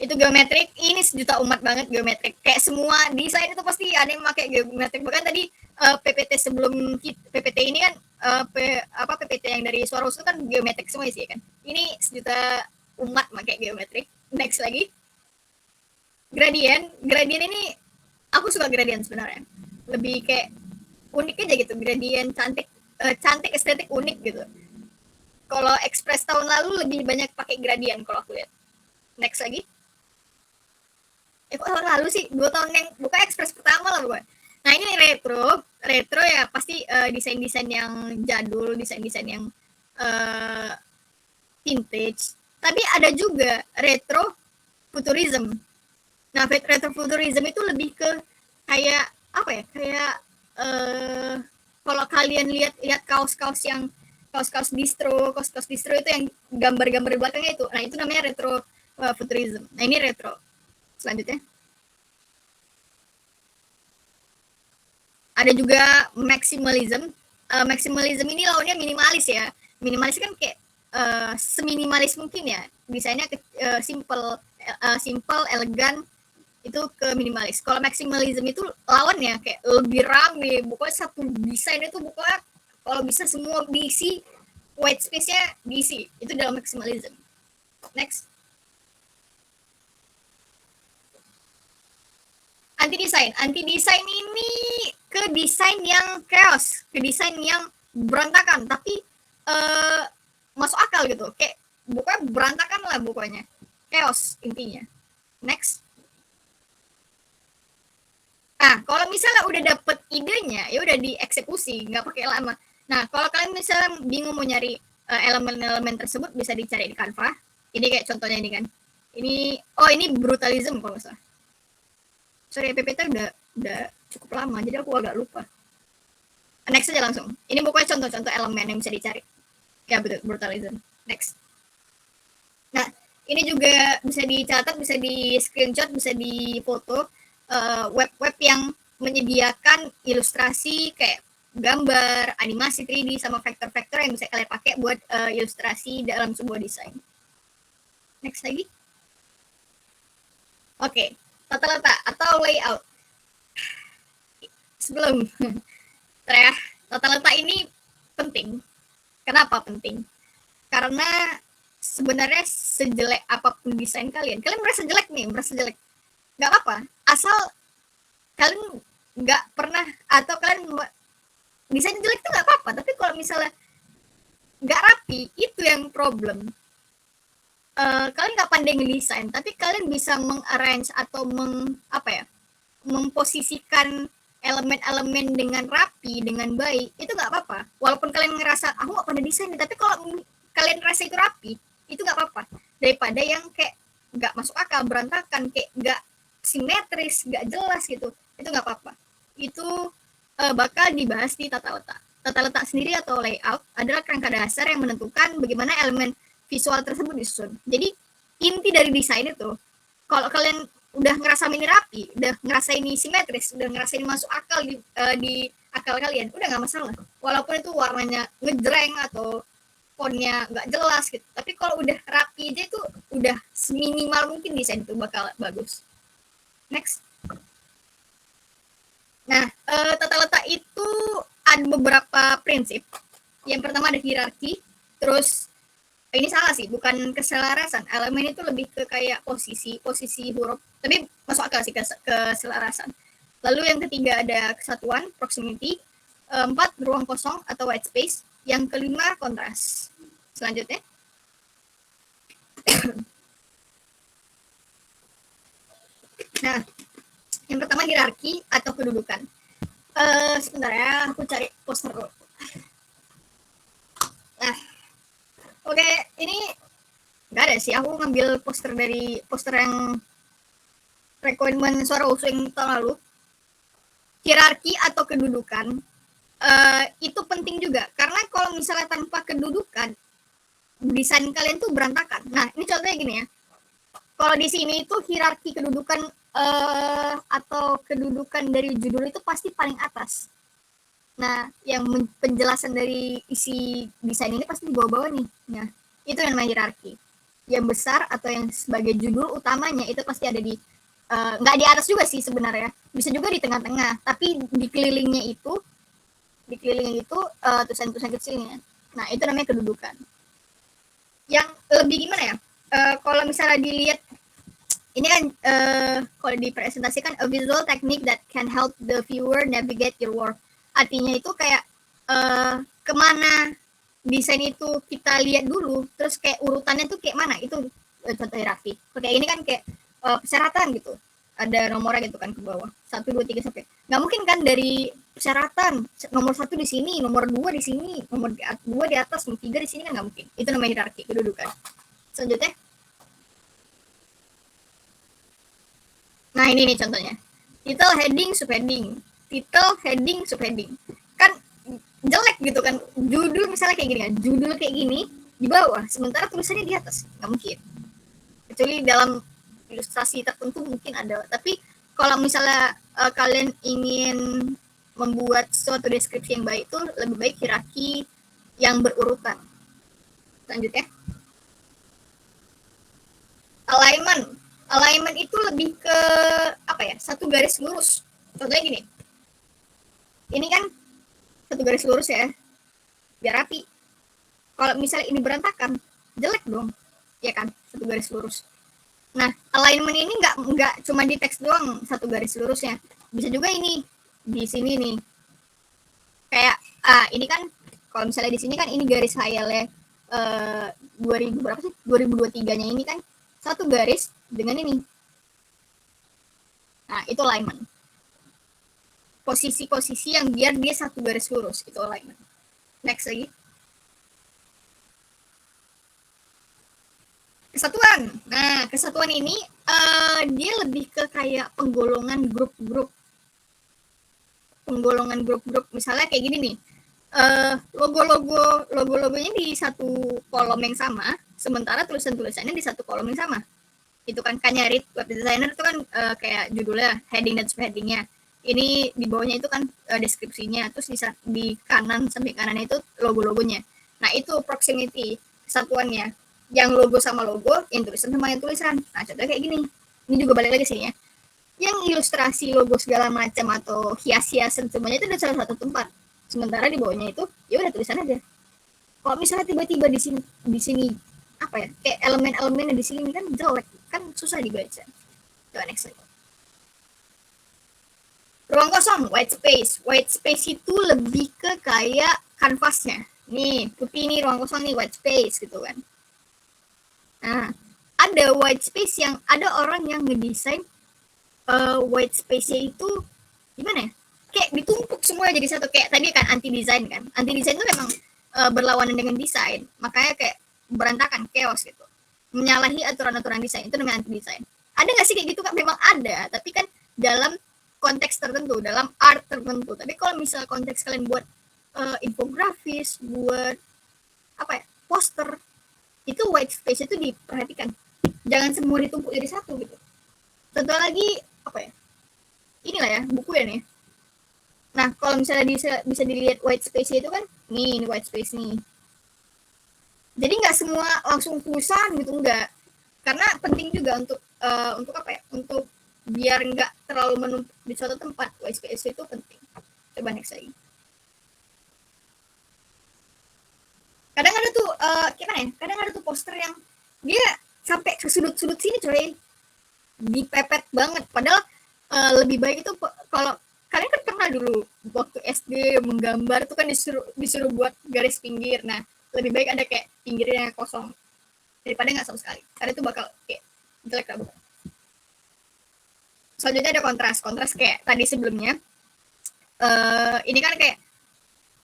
S1: Itu geometrik, ini sejuta umat banget geometrik. Kayak semua desain itu pasti ada yang pakai geometrik. Bahkan tadi PPT sebelum PPT ini kan PPT yang dari Suara Usul kan geometrik semua sih kan. Ini sejuta umat pakai geometrik. Next lagi. Gradient ini aku suka gradient sebenarnya. Lebih kayak unik aja gitu, gradient cantik, cantik, estetik, unik gitu. Kalau Express tahun lalu lebih banyak pakai gradient kalau aku lihat. Next lagi. Kok tahun lalu sih, 2 tahun yang buka Express pertama lah gue. Nah ini retro ya pasti desain-desain yang jadul, desain-desain yang vintage. Tapi ada juga retro futurism. Nah retro futurism itu lebih ke kayak apa ya? Kayak kalau kalian lihat kaos-kaos distro itu yang gambar-gambar di belakangnya itu. Nah itu namanya retro futurism. Nah ini retro. Selanjutnya ada juga maximalism. Maximalism ini lawannya minimalis ya. Minimalis kan kayak seminimalis mungkin ya. Desainnya simple, elegan, itu ke minimalis. Kalau maximalism itu lawannya kayak lebih rame. Pokoknya satu desain itu pokoknya kalau bisa semua diisi, white space-nya diisi. Itu dalam maximalism. Next. Anti desain ini ke desain yang chaos, ke desain yang berantakan, tapi masuk akal gitu. Kayak pokoknya berantakan lah pokoknya. Chaos intinya. Next. Nah, kalau misalnya udah dapet idenya, ya udah dieksekusi, nggak pakai lama. Nah, kalau kalian misalnya bingung mau nyari elemen-elemen tersebut, bisa dicari di Canva. Ini kayak contohnya ini kan. Ini brutalism kalau nggak salah. Sorry, PPT udah cukup lama, jadi aku agak lupa. Next aja langsung. Ini pokoknya contoh-contoh elemen yang bisa dicari. Ya betul, brutalism. Next. Nah, ini juga bisa dicatat, bisa di screenshot, bisa difoto. Web-web yang menyediakan ilustrasi kayak gambar, animasi 3D, sama vektor-vektor yang bisa kalian pakai buat ilustrasi dalam sebuah desain. Next lagi. Oke. Tata letak atau layout. Sebelum tata letak ini penting. Kenapa penting? Karena sebenarnya sejelek apapun desain kalian merasa jelek, nggak apa-apa, asal kalian nggak pernah atau kalian desain jelek itu nggak apa-apa, tapi kalau misalnya nggak rapi itu yang problem. Kalian nggak pandai ngedesain, tapi kalian bisa mengarrange atau memposisikan elemen-elemen dengan rapi, dengan baik, itu nggak apa-apa. Walaupun kalian ngerasa aku nggak pandai desain, tapi kalau kalian ngerasa itu rapi, itu nggak apa-apa. Daripada yang kayak nggak masuk akal, berantakan, kayak nggak simetris, nggak jelas gitu, itu nggak apa-apa. Itu bakal dibahas di tata letak. Tata letak sendiri atau layout adalah kerangka dasar yang menentukan bagaimana elemen visual tersebut disusun. Jadi inti dari desain itu, kalau kalian udah ngerasa ini rapi, udah ngerasa ini simetris, udah ngerasa ini masuk akal di akal kalian, udah nggak masalah. Walaupun itu warnanya ngejreng atau fontnya nggak jelas gitu, tapi kalau udah rapi aja itu udah seminimal mungkin desain itu bakal bagus. Next. Nah, tata letak itu ada beberapa prinsip. Yang pertama ada hierarki, terus ini salah sih, bukan keselarasan. Elemen itu lebih ke kayak posisi huruf, tapi masuk akal sih keselarasan. Lalu yang ketiga ada kesatuan, proximity. 4 ruang kosong atau white space. Yang kelima kontras. Selanjutnya. Nah, yang pertama hierarki atau kedudukan. Sebentar ya, aku cari poster dulu. Nah, oke, ini nggak ada sih. Aku ngambil poster yang rekomen suara usul yang tahun lalu. Hierarki atau kedudukan itu penting juga, karena kalau misalnya tanpa kedudukan, desain kalian tuh berantakan. Nah, ini contohnya gini ya. Kalau di sini itu hierarki kedudukan atau kedudukan dari judul itu pasti paling atas. Nah, yang penjelasan dari isi desain ini pasti di bawah-bawah nih. Nah, itu yang namanya hierarki. Yang besar atau yang sebagai judul utamanya itu pasti ada di nggak di atas juga sih sebenarnya. Bisa juga di tengah-tengah, tapi di kelilingnya itu tulisan-tulisan kecilnya. Nah, itu namanya kedudukan. Yang lebih gimana ya? Kalau misalnya dilihat ini kan kalau dipresentasikan a visual technique that can help the viewer navigate your work. Artinya itu kayak kemana desain itu kita lihat dulu, terus kayak urutannya tuh kayak mana, itu contoh hierarki. Kayak ini kan kayak persyaratan gitu, ada nomornya gitu kan ke bawah, 1, 2, 3 sampai. Nggak mungkin kan dari persyaratan nomor 1 di sini, nomor 2 di sini, nomor 2 di atas, nomor 3 di sini, kan nggak mungkin. Itu namanya hierarki, kedudukan. Selanjutnya. Nah, ini nih contohnya. Title, heading, subheading. Title, heading, subheading. Kan jelek gitu kan. Judul misalnya kayak gini kan. Judul kayak gini di bawah, sementara tulisannya di atas. Nggak mungkin. Kecuali dalam ilustrasi tertentu mungkin ada. Tapi kalau misalnya kalian ingin membuat suatu deskripsi yang baik, itu lebih baik hierarki yang berurutan. Selanjutnya. Alignment itu lebih ke satu garis lurus. Contohnya gini. Ini kan satu garis lurus ya. Biar rapi. Kalau misalnya ini berantakan, jelek dong. Ya kan? Satu garis lurus. Nah, alignment ini nggak cuma di teks doang satu garis lurusnya. Bisa juga ini di sini nih. Kayak ini kan kalau misalnya di sini kan ini garis khayalnya 2023-nya ini kan satu garis dengan ini. Nah, itu alignment. Posisi-posisi yang biar dia satu garis lurus, itu alignment. Next lagi. Kesatuan. Nah, kesatuan ini dia lebih ke kayak penggolongan grup-grup. Penggolongan grup-grup. Misalnya kayak gini nih. Logo-logonya di satu kolom yang sama, sementara tulisan-tulisannya di satu kolom yang sama. Itu kan Kanyarit web designer itu kan kayak judulnya, heading dan subheadingnya. Ini di bawahnya itu kan deskripsinya, terus di kanan sampai kanannya itu logo-logonya. Nah, itu proximity, kesatuannya. Yang logo sama logo, yang tulisan sama yang tulisan. Nah, contohnya kayak gini. Ini juga balik lagi sini ya. Yang ilustrasi logo segala macam atau hias-hiasan semuanya itu di salah satu tempat. Sementara di bawahnya itu ya udah tulisan aja. Kalau misalnya tiba-tiba di sini apa ya, kayak elemen-elemennya di sini kan jelek, kan susah dibaca. Coba next slide. Ruang kosong, white space. White space itu lebih ke kayak kanvasnya. Nih, putih nih ruang kosong nih, white space gitu kan. Nah, ada white space yang ada orang yang ngedesain white space-nya itu gimana ya? Kayak ditumpuk semua jadi satu, kayak tadi kan anti design kan. Anti design itu memang berlawanan dengan desain, makanya kayak berantakan, chaos gitu. Menyalahi aturan-aturan desain itu namanya anti design. Ada nggak sih kayak gitu kan? Memang ada, tapi kan dalam konteks tertentu, dalam art tertentu. Tapi kalau misalnya konteks kalian buat infografis, buat apa ya, poster, itu white space itu diperhatikan. Jangan semua ditumpuk jadi satu gitu. Contoh lagi apa ya? Inilah ya, buku ya nih. Nah, kalau misalnya bisa dilihat white space itu kan, nih white space nih. Jadi nggak semua langsung tulisan gitu, enggak. Karena penting juga untuk apa ya? Untuk biar nggak terlalu menumpuk di suatu tempat. White space itu penting. Coba next lagi. Kadang ada tuh gimana ya? Kadang ada tuh poster yang dia sampai ke sudut-sudut sini coy. Dipepet banget. Padahal lebih baik itu kalau kalian kan pernah dulu waktu SD menggambar itu kan disuruh buat garis pinggir. Nah, lebih baik ada kayak pinggirnya kosong daripada nggak sama sekali. Karena itu bakal kayak jelek lah. Selanjutnya ada kontras kayak tadi sebelumnya. Ini kan kayak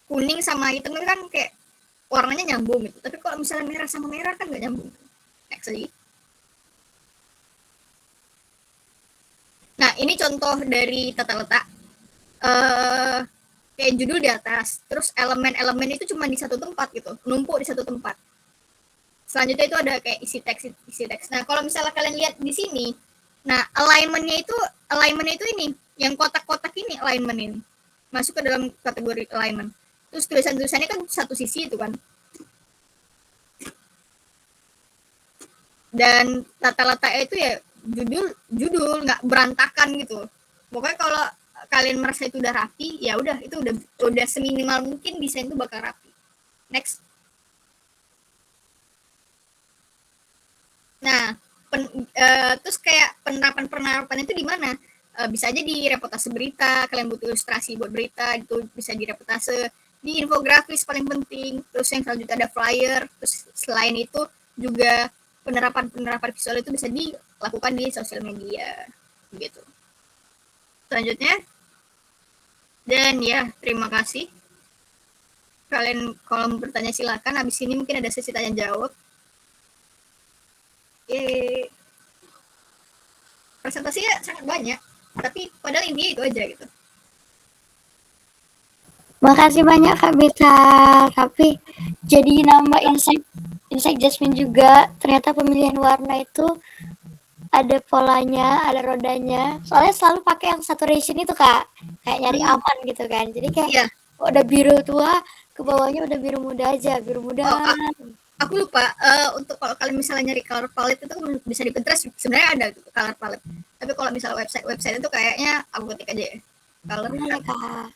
S1: kuning sama hitam kan kayak warnanya nyambung gitu. Tapi kalau misalnya merah sama merah kan nggak nyambung. Next lagi. Nah, ini contoh dari tata letak. Kayak judul di atas, terus elemen-elemen itu cuma di satu tempat gitu, numpuk di satu tempat. Selanjutnya itu ada kayak isi teks. Nah, kalau misalnya kalian lihat di sini, nah alignment-nya itu ini, yang kotak-kotak ini alignment ini. Masuk ke dalam kategori alignment. Terus tulisan-tulisannya kan satu sisi itu kan. Dan tata letaknya itu ya judul nggak berantakan gitu. Pokoknya kalau kalian merasa itu udah rapi, ya udah itu udah seminimal mungkin desain itu bakal rapi. Next. Nah, terus kayak penerapan itu di mana? Bisa aja di reportase berita, kalian butuh ilustrasi buat berita, itu bisa di reportase, di infografis paling penting, terus yang selanjutnya ada flyer, terus selain itu juga penerapan visual itu bisa dilakukan di sosial media, gitu. Selanjutnya, dan ya terima kasih. Kalian kalau mau bertanya silakan. Habis ini mungkin ada sesi tanya jawab. Presentasinya sangat banyak, tapi padahal intinya itu aja gitu.
S2: Makasih banyak Kak Beta. Tapi jadi nambah insight Jasmine juga, ternyata pemilihan warna itu ada polanya, ada rodanya. Soalnya selalu pakai yang saturation itu Kak, kayak nyari aman gitu kan. Jadi kayak udah biru tua, ke bawahnya udah biru muda aja, biru muda.
S1: Aku lupa, untuk kalau kalian misalnya nyari color palette itu bisa di Pinterest, sebenarnya ada color palette. Tapi kalau misalnya website itu kayaknya aku ketik aja ya. Color palette.
S2: Kak.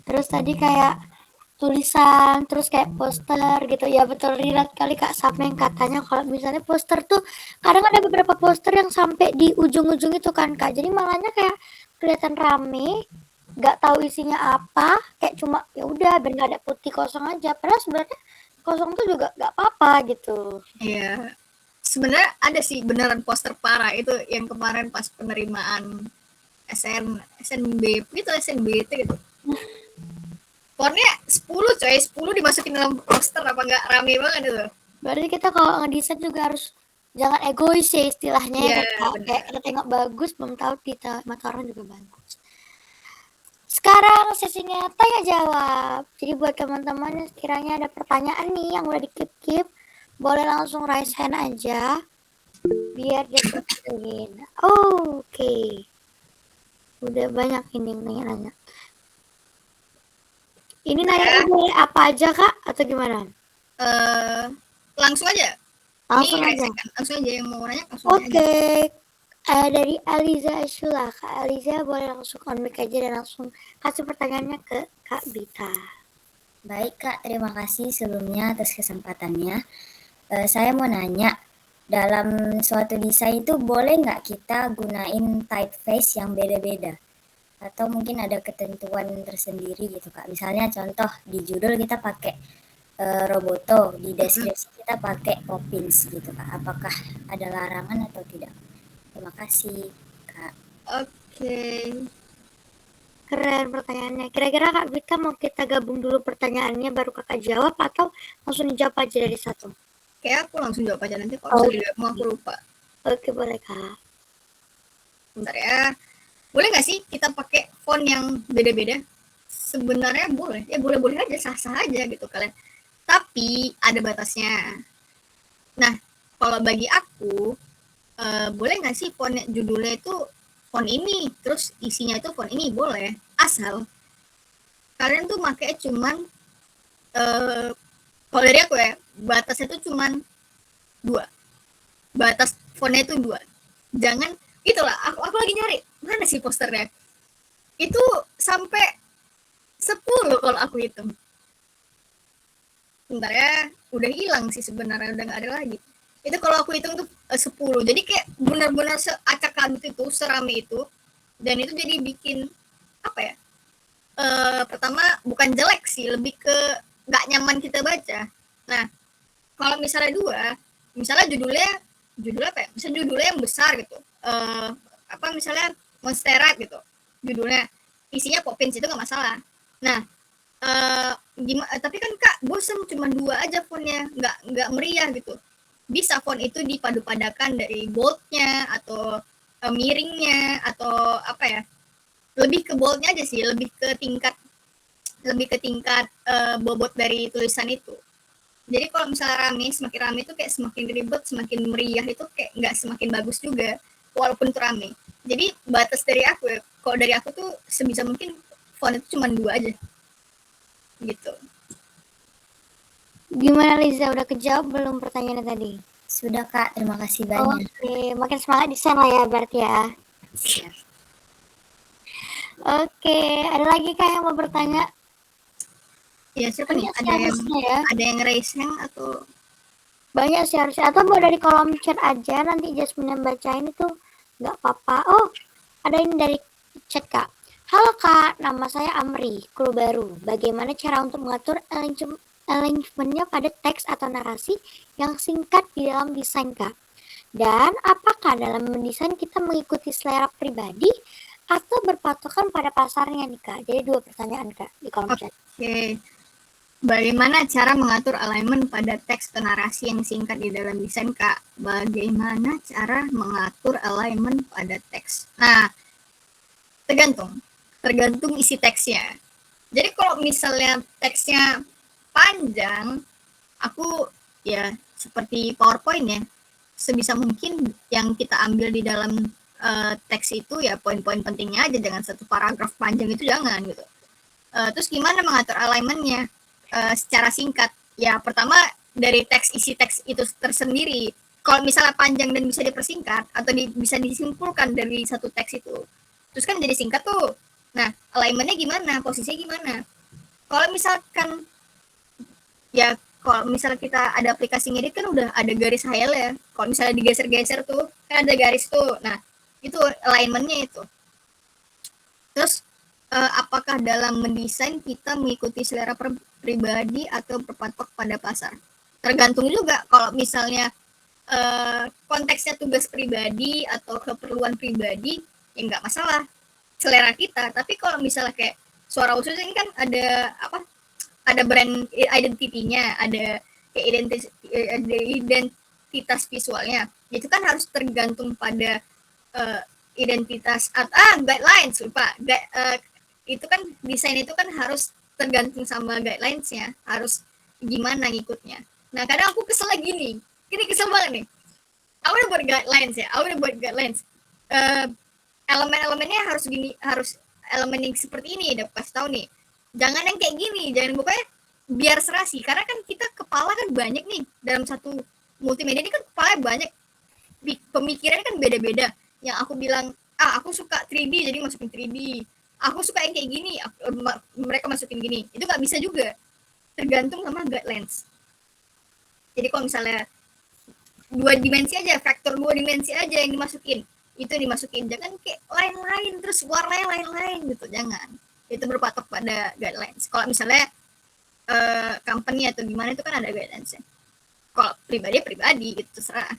S2: Terus tadi kayak tulisan, terus kayak poster gitu ya, betul relate kali Kak sama yang katanya kalau misalnya poster tuh kadang ada beberapa poster yang sampai di ujung-ujung itu kan Kak, jadi malahnya kayak kelihatan rame, nggak tahu isinya apa, kayak cuma ya udah biar nggak ada putih kosong aja, padahal sebenarnya kosong tuh juga nggak apa-apa gitu.
S1: Iya, sebenarnya ada sih beneran poster parah itu yang kemarin pas penerimaan SNB gitu, SNBT gitu. Fontnya 10 coy, 10 dimasukin dalam poster, apa nggak rame banget itu.
S2: Berarti kita kalau ngedesain juga harus jangan egois ya istilahnya ya, kayak kita tengok bagus, belum tahu kita mata orang juga bagus. Sekarang sesinya tanya jawab. Jadi buat teman-teman sekiranya ada pertanyaan nih yang udah dikip-kip, boleh langsung raise hand aja biar dia kepikirin. Oke. Udah banyak ini nanya-nanya. Ini nanya boleh apa aja Kak atau gimana?
S1: Langsung aja.
S2: Langsung aja.
S1: Langsung aja yang mau nanya.
S2: Oke. Dari Aliza Ashula. Kak Aliza boleh langsung on mic aja dan langsung kasih pertanyaannya ke Kak Bita.
S3: Baik Kak, terima kasih sebelumnya atas kesempatannya. Saya mau nanya, dalam suatu desain itu boleh nggak kita gunain typeface yang beda-beda? Atau mungkin ada ketentuan tersendiri gitu Kak. Misalnya contoh di judul kita pakai Roboto, di deskripsi kita pakai Poppins gitu Kak. Apakah ada larangan atau tidak? Terima kasih Kak.
S1: Oke.
S2: Keren pertanyaannya. Kira-kira Kak Bita mau kita gabung dulu pertanyaannya baru Kakak jawab atau langsung dijawab aja dari satu?
S1: Kayak aku langsung jawab aja, nanti kalau misalnya mau aku lupa.
S2: Oke, boleh Kak.
S1: Bentar ya. Boleh nggak sih kita pakai font yang beda-beda? Sebenarnya boleh. Ya boleh-boleh aja, sah-sah aja gitu kalian. Tapi ada batasnya. Nah, kalau bagi aku, boleh nggak sih font judulnya itu font ini, terus isinya itu font ini? Boleh. Asal kalian tuh makanya cuman, kalau dari aku ya, batasnya tuh cuman 2. Batas fontnya itu 2. Jangan, itulah, aku lagi nyari, mana sih posternya? Itu sampai 10 kalau aku hitung. Bentar ya, udah hilang sih sebenarnya, udah nggak ada lagi. Itu kalau aku hitung tuh 10. Jadi kayak benar-benar seacak kadut itu, serame itu. Dan itu jadi bikin, apa ya, pertama bukan jelek sih, lebih ke nggak nyaman kita baca. Nah, kalau misalnya 2, misalnya judulnya apa ya? Misalnya judulnya yang besar gitu. Apa misalnya Monstera gitu. Judulnya isinya Poppins itu nggak masalah. Nah, tapi kan Kak bosen cuma 2 aja fontnya, nggak meriah gitu. Bisa font itu dipadu-padakan dari boldnya atau miringnya atau apa ya? Lebih ke boldnya aja sih, lebih ke tingkat bobot dari tulisan itu. Jadi kalau misalnya rame, semakin rame itu kayak semakin ribet, semakin meriah itu kayak nggak semakin bagus juga, walaupun itu rame. Jadi batas dari aku ya, kalau dari aku tuh sebisa mungkin font itu cuma 2 aja. Gitu.
S2: Gimana Liza, udah kejawab belum pertanyaannya tadi?
S3: Sudah Kak, terima kasih banyak.
S2: Oke, makin semangat desain lah ya berarti ya.
S3: Siap.
S2: Oke, ada lagi Kak yang mau bertanya?
S1: Ya siapa nih? Ada yang raise hand atau?
S2: Banyak sih harusnya. Atau mau dari kolom chat aja, nanti Jasmine yang bacain itu nggak apa-apa. Oh, ada ini dari chat Kak. Halo Kak, nama saya Amri, kru baru. Bagaimana cara untuk mengatur arrangementnya pada teks atau narasi yang singkat di dalam desain Kak? Dan apakah dalam mendesain kita mengikuti selera pribadi atau berpatokan pada pasarnya nih Kak? Jadi 2 pertanyaan Kak di kolom chat.
S1: Oke. Bagaimana cara mengatur alignment pada teks atau narasi yang singkat di dalam desain Kak? Bagaimana cara mengatur alignment pada teks? Nah, tergantung isi teksnya. Jadi kalau misalnya teksnya panjang, aku ya seperti PowerPoint ya, sebisa mungkin yang kita ambil di dalam teks itu ya poin-poin pentingnya aja, jangan satu paragraf panjang itu jangan gitu. Terus gimana mengatur alignmentnya secara singkat? Ya pertama dari isi teks itu tersendiri. Kalau misalnya panjang dan bisa dipersingkat atau bisa disimpulkan dari satu teks itu, terus kan jadi singkat tuh. Nah, alignmentnya gimana? Posisinya gimana? Kalau misalkan ya kalau misalnya kita ada aplikasi ngedit kan udah ada garis highlight ya. Kalau misalnya digeser-geser tuh kan ada garis tuh. Nah, itu alignmentnya itu. Terus apakah dalam mendesain kita mengikuti selera pribadi atau berpatok pada pasar? Tergantung juga. Kalau misalnya konteksnya tugas pribadi atau keperluan pribadi, ya nggak masalah selera kita. Tapi kalau misalnya kayak Suara Usus ini kan ada apa? Ada brand identity-nya, ada kayak identitas visualnya. Itu kan harus tergantung pada identitas guidelines, lupa. Itu kan desain itu kan harus tergantung sama guidelines-nya, harus gimana ngikutnya. Nah, kadang aku kesel lagi nih. Ini kesel banget nih. Aku udah buat guidelines. Elemen-elemennya harus gini, harus elemen yang seperti ini, udah pas tahu nih. Jangan yang kayak gini, jangan pokoknya biar serasi. Karena kan kita kepala kan banyak nih dalam satu multimedia ini kan kepala banyak, pemikirannya kan beda-beda. yang aku bilang, aku suka 3D jadi masukin 3D, aku suka yang kayak gini, mereka masukin gini, itu nggak bisa juga, tergantung sama guidelines. Jadi kalau misalnya faktor 2 dimensi aja yang dimasukin, itu dimasukin, jangan kayak lain-lain terus warnanya lain-lain gitu, jangan. Itu berpatok pada guidelines. Kalau misalnya company atau gimana itu kan ada guidelines-nya. Kalau pribadi gitu terserah.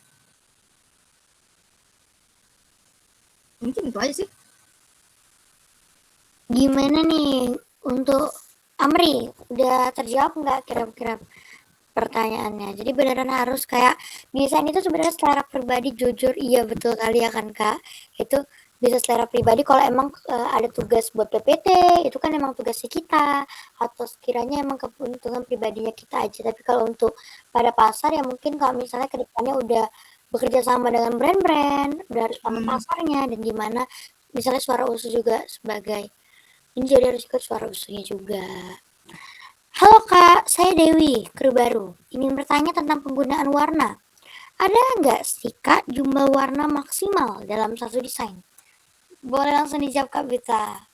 S1: Mungkin itu aja sih.
S2: Gimana nih untuk Amri, udah terjawab nggak kira-kira pertanyaannya? Jadi beneran harus kayak desain itu sebenarnya selera pribadi, jujur iya betul kali ya kan Kak. Itu bisa selera pribadi kalau emang ada tugas buat PPT, itu kan emang tugasnya kita, atau sekiranya emang keuntungan pribadinya kita aja. Tapi kalau untuk pada pasar ya mungkin kalau misalnya kedepannya udah bekerja sama dengan brand-brand, udah harus paham pasarnya dan gimana misalnya suara usus juga sebagai ini, jadi harus ikut suara ususnya juga. Halo Kak, saya Dewi, kru baru. Ingin bertanya tentang penggunaan warna. Ada nggak sih Kak jumlah warna maksimal dalam satu desain? Boleh langsung dijawab Kak Bita.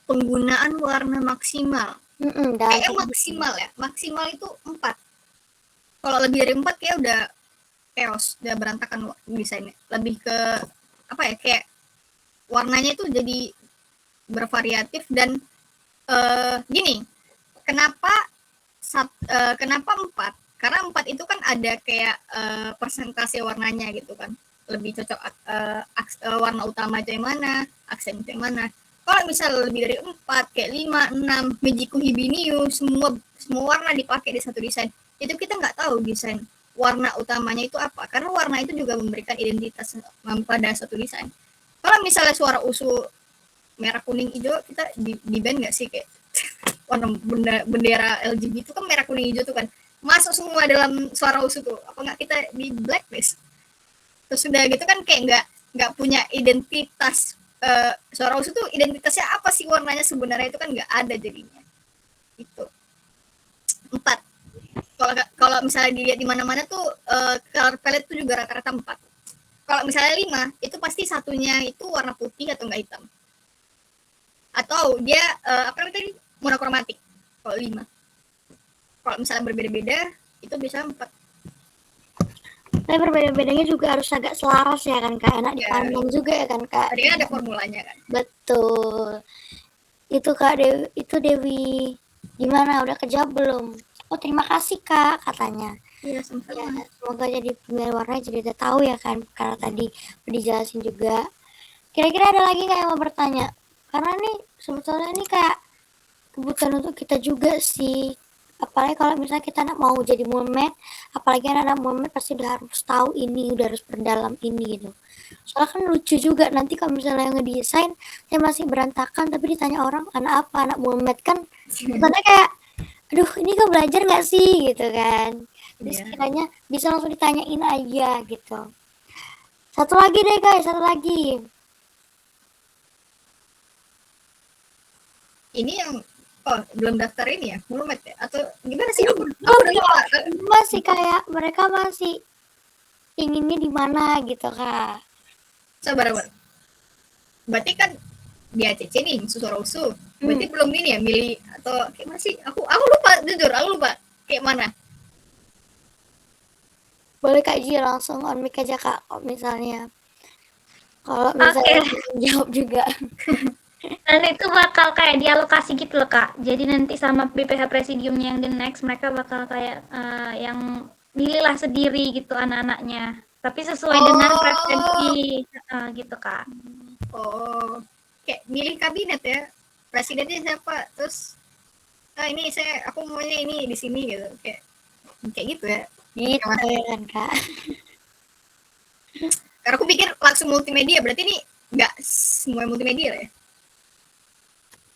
S1: Penggunaan warna maksimal. Kayaknya maksimal ya. Maksimal itu 4. Kalau lebih dari 4 kayak udah chaos, udah berantakan desainnya. Lebih ke apa ya, kayak warnanya itu jadi bervariatif dan gini, kenapa 4? Karena 4 itu kan ada kayak persentase warnanya gitu kan, lebih cocok warna utama itu yang mana, aksen itu yang mana. Kalau misalnya lebih dari 4 kayak 5, 6 Mejiku Hibiniu, semua warna dipakai di satu desain, itu kita nggak tahu desain warna utamanya itu apa, karena warna itu juga memberikan identitas pada satu desain. Kalau misalnya suara usul merah kuning hijau, kita di band nggak sih kayak warna bendera LGBT itu kan merah kuning hijau tuh kan masuk semua dalam suara usul tuh, apa nggak kita di blacklist? Terus sudah gitu kan kayak nggak punya identitas. Suara usul tuh identitasnya apa sih, warnanya sebenarnya itu kan nggak ada jadinya. Itu 4. Kalau misalnya dilihat di mana-mana tuh color palette tuh juga rata-rata 4. Kalau misalnya 5 itu pasti satunya itu warna putih atau nggak hitam, atau dia apa namanya tadi, monokromatik. Kalau 5, kalau misalnya berbeda-beda itu bisa 4.
S2: Tapi berbeda-bedanya juga harus agak selaras ya kan Kak, enak dipandang juga ya kan Kak.
S1: Tadi kan ada formulanya kan.
S2: Betul. Itu Kak Dewi, itu Dewi. Gimana, udah kejawab belum? Oh terima kasih Kak katanya.
S1: Iya, sama-sama.
S2: Ya, semoga jadi pemilihan warna jadi udah tahu ya kan, karena tadi udah dijelasin juga. Kira-kira ada lagi nggak yang mau bertanya? Karena nih sebetulnya ini kayak kebutuhan untuk kita juga sih. Apalagi kalau misalnya kita mau jadi mumet, apalagi anak-anak mumet pasti udah harus tahu ini, udah harus berdalam ini gitu. Soalnya kan lucu juga nanti kalau misalnya ngedesain saya masih berantakan tapi ditanya orang anak apa, anak mumet kan karena kayak aduh ini kok belajar nggak sih gitu kan. Jadi sekiranya bisa langsung ditanyain aja gitu. Satu lagi deh guys, satu lagi.
S1: Ini yang belum daftar ini ya, belum ya? Atau gimana sih? Aku
S2: udah lupa. Masih kayak mereka masih inginnya di mana gitu Kak.
S1: Sabar. Berarti kan di ACC nih, suara usul. Berarti belum ini ya, milih atau kayak mana sih? Aku lupa, jujur aku lupa. Kayak mana?
S2: Boleh Kak Ji langsung on mic aja Kak, misalnya. Kalau misalnya jawab juga.
S4: Dan itu bakal kayak dialokasi gitu loh Kak. Jadi nanti sama BPH Presidiumnya yang the next, mereka bakal kayak yang pilihlah sendiri gitu anak-anaknya. Tapi sesuai dengan preferensi gitu Kak.
S1: Oh, kayak milih kabinet ya. Presidennya siapa? Terus ini aku maunya ini di sini gitu. Kayak gitu ya.
S2: Gitu kan Kak.
S1: Karena aku pikir langsung multimedia, berarti ini nggak semua multimedia ya?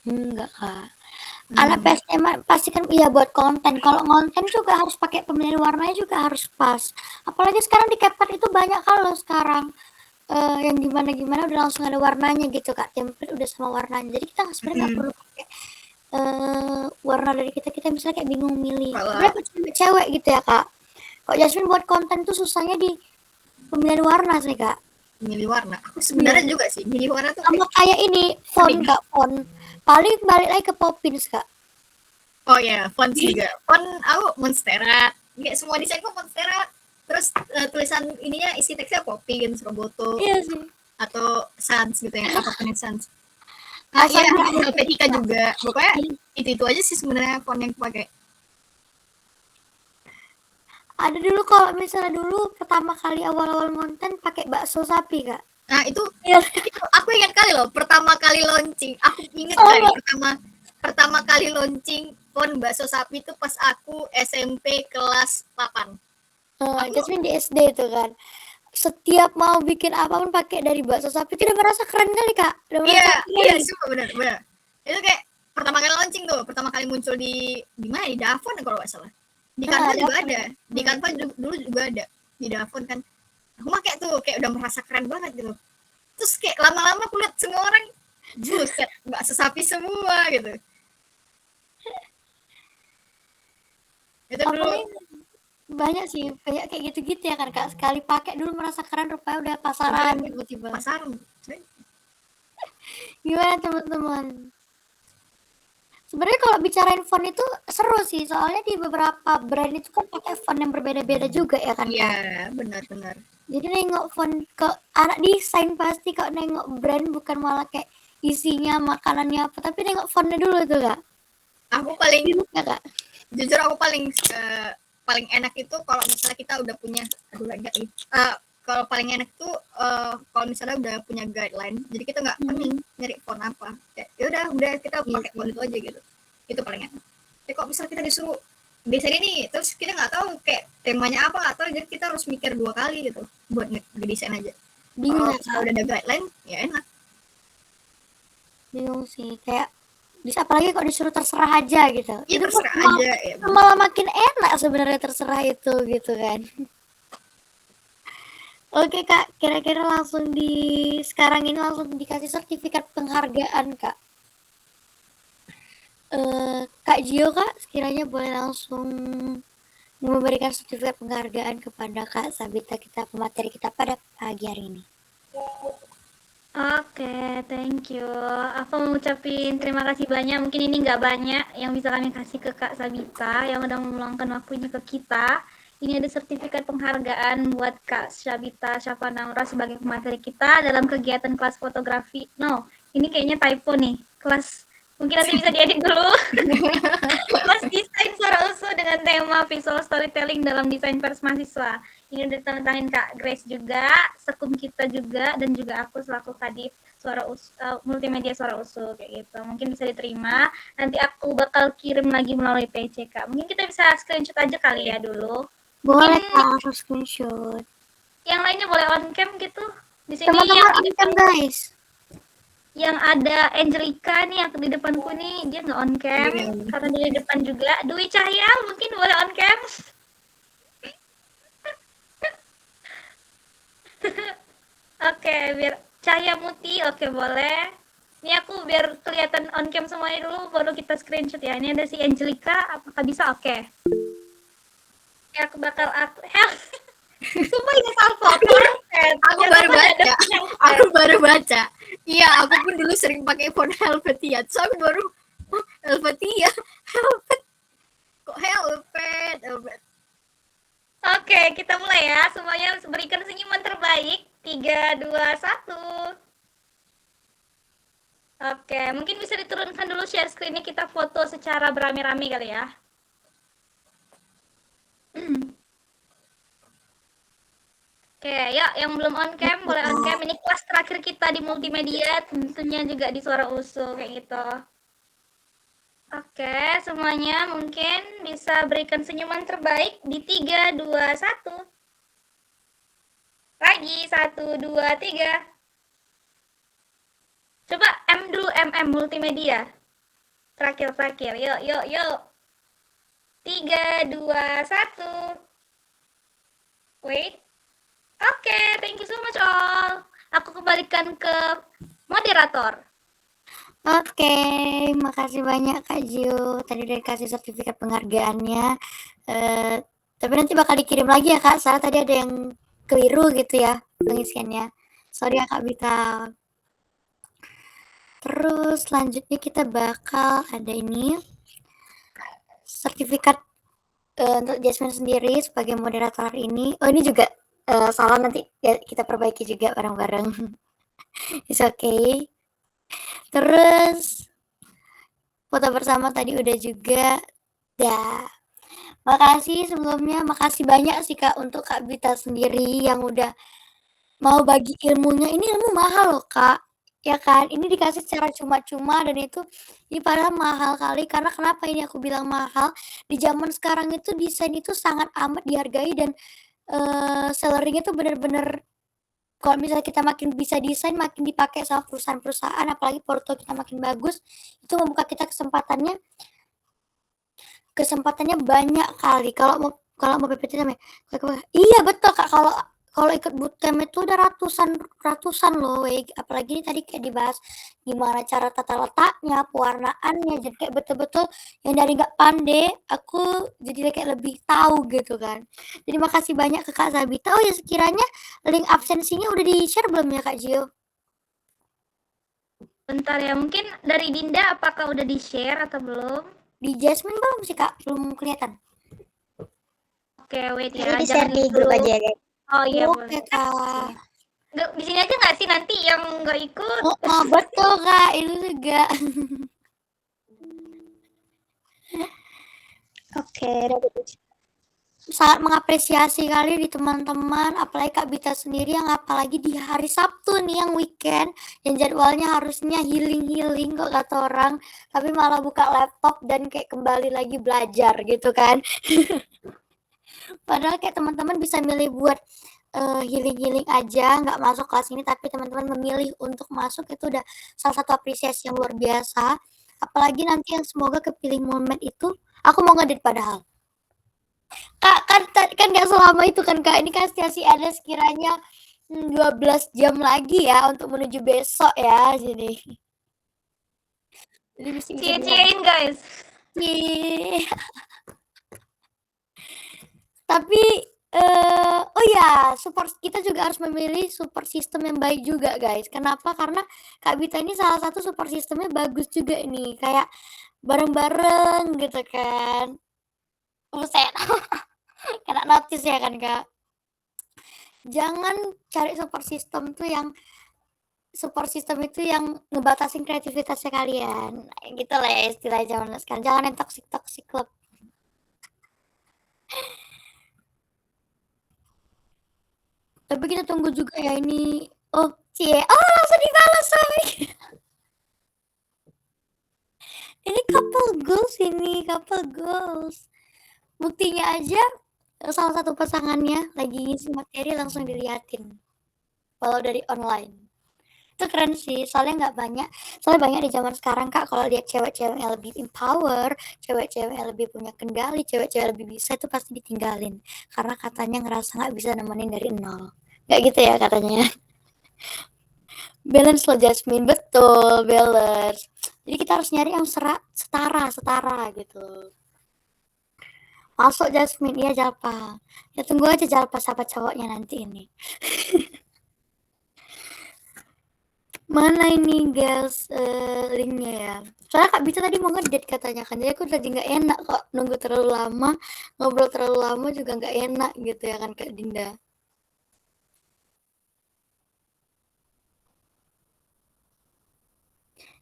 S2: Enggak Kak. Anak PSM pasti kan iya buat konten. Kalau konten juga harus pakai pemilihan warnanya juga harus pas. Apalagi sekarang di CapCut itu banyak kalau sekarang yang gimana udah langsung ada warnanya gitu Kak. Template udah sama warnanya. Jadi kita sebenarnya nggak perlu pakai warna dari kita misalnya kayak bingung milih. Berapa cewek gitu ya Kak. Kok Jasmine buat konten tuh susahnya di pemilihan warna sih Kak.
S1: milih warna. Aku sebenarnya juga sih milih warna tuh
S2: Sama kayak ini font Kak, font. Paling balik lagi ke Poppins Kak.
S1: oh ya, font juga. Font aku Monstera. Kayak semua desainku Monstera. Terus tulisan ininya isi teksnya Poppins, Roboto,
S2: Iya sih.
S1: atau Sans gitu ya, apapun yang Sans. Nah,
S2: Asal
S1: iya,
S2: nggak-
S1: Helvetica juga. Pokoknya itu aja sih sebenarnya font yang aku pakai.
S2: Ada dulu kalau misalnya dulu pertama kali awal-awal konten pakai bakso sapi Kak.
S1: Nah, itu
S2: Iya.
S1: aku ingat kali loh, pertama kali launching. Aku ingat
S2: Sama.
S1: kali pertama kali launching font bakso sapi itu pas aku SMP kelas 8.
S2: Jasmine di SD itu kan. Setiap mau bikin apapun pakai dari bakso sapi itu udah merasa keren kali Kak. Udah merasa
S1: Iya,
S2: keren.
S1: sumpah benar. Itu kayak pertama kali launching tuh, pertama kali muncul di mana? Di Davon kalau nggak salah. Di Canva juga
S2: Davon.
S1: ada. Di Canva dulu juga ada. Di Davon kan. Aku pakai tuh kayak udah merasa keren banget gitu. Terus kayak lama-lama aku lihat semua orang buset, bakso sapi semua gitu. Itu dulu
S2: Apalagi banyak sih, banyak kayak gitu-gitu ya kan Kak. Sekali pakai dulu merasa keren, rupanya udah pasaran tiba-tiba.
S1: pasaran.
S2: Gimana teman-teman? Sebenarnya kalau bicarain font itu seru sih, soalnya di beberapa brand itu kan pakai font yang berbeda-beda juga ya kan Kak.
S1: Iya, benar.
S2: Jadi nengok font ke anak desain pasti kalau nengok brand bukan malah kayak isinya makanannya apa, tapi nengok fontnya dulu tuh Kak.
S1: Aku paling
S2: Ya Kak.
S1: jujur aku paling enak itu kalau misalnya kita udah punya kalau paling enak tuh kalau misalnya udah punya guideline, jadi kita nggak pening nyari font apa, kayak ya udah kita pakai font itu aja gitu, itu paling enak. Tapi kalau misalnya kita disuruh desain ini terus kita nggak tahu kayak temanya apa, atau jadi kita harus mikir 2 kali gitu buat ngedesain aja.
S2: Bingung
S1: Kalau
S2: ya,
S1: misalnya udah ada guideline ya enak.
S2: bingung sih kayak apalagi kalau disuruh terserah aja gitu.
S1: Ya
S2: Itu
S1: terserah
S2: malah-
S1: aja ya.
S2: malah makin enak sebenarnya terserah itu gitu kan. Oke Kak, kira-kira langsung sekarang ini langsung dikasih sertifikat penghargaan Kak. Kak Gio Kak, sekiranya boleh langsung memberikan sertifikat penghargaan kepada Kak Sabita, kita pemateri kita pada pagi hari ini.
S4: Oke, thank you. Aku mau ngucapin terima kasih banyak. Mungkin ini nggak banyak yang bisa kami kasih ke Kak Sabita yang udah meluangkan waktunya ke kita. Ini ada sertifikat penghargaan buat Kak Sabita Syafanaura sebagai pemateri kita dalam kegiatan kelas fotografi. No, ini kayaknya typo nih. Kelas, mungkin nanti bisa diedit dulu. Kelas desain suara usul dengan tema visual storytelling dalam desain pers mahasiswa. Ini udah tangan Kak Grace juga, sekum kita juga, dan juga aku selaku kadif multimedia suara usul kayak gitu. Mungkin bisa diterima. Nanti aku bakal kirim lagi melalui PC Kak. Mungkin kita bisa screenshot aja kali ya dulu.
S2: Boleh
S4: Mungkin
S2: Kak, langsung screenshot.
S4: yang lainnya boleh on cam gitu. Di sini
S2: Teman-teman on cam guys.
S4: yang ada Angelica nih yang di depanku nih, dia nggak on cam karena dia di depan juga. Dwi Cahya mungkin boleh on cam. Oke, biar Cahaya Muti, oke boleh. Ini aku biar kelihatan on cam semuanya dulu, baru kita screenshot ya. Ini ada si Angelica, apakah bisa? Oke. Ya, aku bakal Sumpah ini salah foto.
S1: Aku baru baca. Iya, aku pun dulu sering pakai font Helvetia. So aku baru Helvetia. Kok Helvet?
S4: Oke, kita mulai ya. Semuanya berikan senyuman terbaik. 3, 2, 1. Oke, mungkin bisa diturunkan dulu share screen-nya, kita foto secara beramai-ramai kali ya. Oke, yuk yang belum on cam boleh on cam. Ini kelas terakhir kita di multimedia, tentunya juga di suara usul kayak gitu. Oke, semuanya mungkin bisa berikan senyuman terbaik di 3, 2, 1. Lagi 1, 2, 3. Coba M dulu, MM multimedia. Terakhir. Yuk. 3, 2, 1. Wait. Oke, thank you so much all. Aku kembalikan ke moderator.
S2: Oke, makasih banyak Kak Gio. Tadi udah dikasih sertifikat penghargaannya. Tapi nanti bakal dikirim lagi ya Kak. Soalnya tadi ada yang keliru gitu ya pengisiannya. Sorry ya Kak Bita. Terus selanjutnya kita bakal ada ini sertifikat untuk Jasmine sendiri sebagai moderator hari ini. Oh ini juga salah, nanti ya kita perbaiki juga bareng-bareng. It's okay. Terus foto bersama tadi udah juga. Dah. Makasih sebelumnya, makasih banyak sih Kak untuk Kak Bita sendiri yang udah mau bagi ilmunya. Ini ilmu mahal loh Kak, ya kan? Ini dikasih secara cuma-cuma dan itu ini padahal mahal kali. Karena kenapa ini aku bilang mahal? Di zaman sekarang itu desain itu sangat amat dihargai dan selleringnya tuh bener-bener kalau misalnya kita makin bisa desain, makin dipakai sama perusahaan-perusahaan, apalagi porto kita makin bagus, itu membuka kita kesempatannya banyak kali. Kalau mau PPT namanya, iya betul Kak, kalau ikut bootcamp itu udah ratusan loh, apalagi ini tadi kayak dibahas gimana cara tata letaknya, pewarnaannya, jadi kayak betul-betul yang dari nggak pandai, aku jadi kayak lebih tahu gitu kan. Jadi makasih banyak ke Kak Sabita. Oh ya sekiranya link absensinya udah di-share belum ya Kak Gio?
S4: Bentar ya, mungkin dari Dinda apakah udah di-share atau belum?
S2: Di Jasmine belum sih Kak, belum kelihatan.
S4: Oke, wait ya.
S3: Jadi di-share di grup aja ya guys.
S4: Oh iya
S2: Oke
S4: boleh.
S2: Kak.
S4: Nggak, di sini aja nggak sih nanti yang nggak ikut?
S2: Oh, betul Kak, itu juga.
S3: Oke,
S2: Sangat mengapresiasi kali di teman-teman, apalagi Kak Bita sendiri yang apalagi di hari Sabtu nih yang weekend, yang jadwalnya harusnya healing kok kata orang, tapi malah buka laptop dan kayak kembali lagi belajar gitu kan. Padahal kayak teman-teman bisa milih buat healing aja, nggak masuk kelas ini, tapi teman-teman memilih untuk masuk, itu udah salah satu apresiasi yang luar biasa. Apalagi nanti yang semoga kepilih momen itu, aku mau ngedit padahal. Kak, kan nggak selama itu kan Kak, ini kan masih ada sekiranya 12 jam lagi ya untuk menuju besok ya, jadi bisa
S4: Cie-ciein guys.
S2: Tapi oh ya, support kita juga harus memilih support system yang baik juga guys. Kenapa? Karena Kak Bita ini salah satu support systemnya bagus juga ini, kayak bareng-bareng gitu kan. Buset. Kena notice ya kan Kak. Jangan cari support system itu yang ngebatasin kreativitasnya kalian. Gitu lah ya istilah zaman sekarang. Jangan yang toxic club. Tapi kita tunggu juga ya ini. Oh, langsung dibalas sorry. Ini couple goals. Buktinya aja salah satu pasangannya lagi ngisi materi langsung diliatin. Walau dari online. Itu keren sih, soalnya banyak di zaman sekarang Kak, kalau lihat cewek-cewek yang lebih empower, cewek-cewek yang lebih punya kendali, cewek-cewek lebih bisa, itu pasti ditinggalin. Karena katanya ngerasa nggak bisa nemenin dari nol. Nggak gitu ya katanya. Balance loh Jasmine, betul, balance. Jadi kita harus nyari yang setara gitu. Masuk Jasmine, iya Jalpa. Ya tunggu aja Jalpa sahabat cowoknya nanti ini. Mana ini guys linknya ya. Soalnya Kak Bita tadi mau ngedate katanya kan. Jadi aku tadi nggak enak kok nunggu terlalu lama. Ngobrol terlalu lama juga nggak enak gitu ya kan Kak Dinda.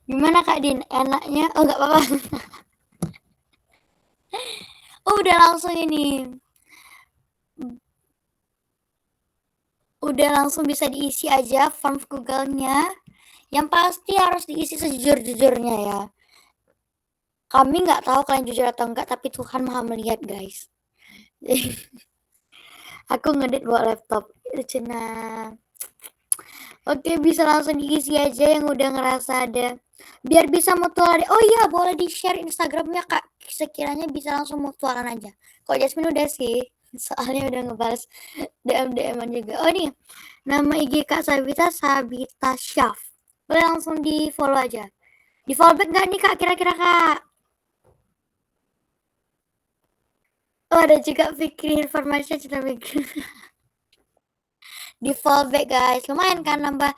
S2: Gimana Kak Din? Enaknya? Oh nggak apa-apa. Oh udah langsung ini. Udah langsung bisa diisi aja form Google-nya. Yang pasti harus diisi sejujur-jujurnya ya. Kami nggak tahu kalian jujur atau enggak, tapi Tuhan Maha melihat guys. Aku ngedit bawa laptop. Cina. Oke, bisa langsung diisi aja yang udah ngerasa ada. Biar bisa mutual. Oh iya, boleh di-share Instagramnya Kak. Sekiranya bisa langsung mutualan aja. Kok Jasmine udah sih. Soalnya udah ngebales DM-an juga. Oh nih, nama IG Kak Sabita Syaf. Boleh langsung di follow aja. Di follow back gak nih Kak kira-kira Kak? Oh ada juga Fikri Informasi cerita Fikri. di fallback guys, lumayan kan nambah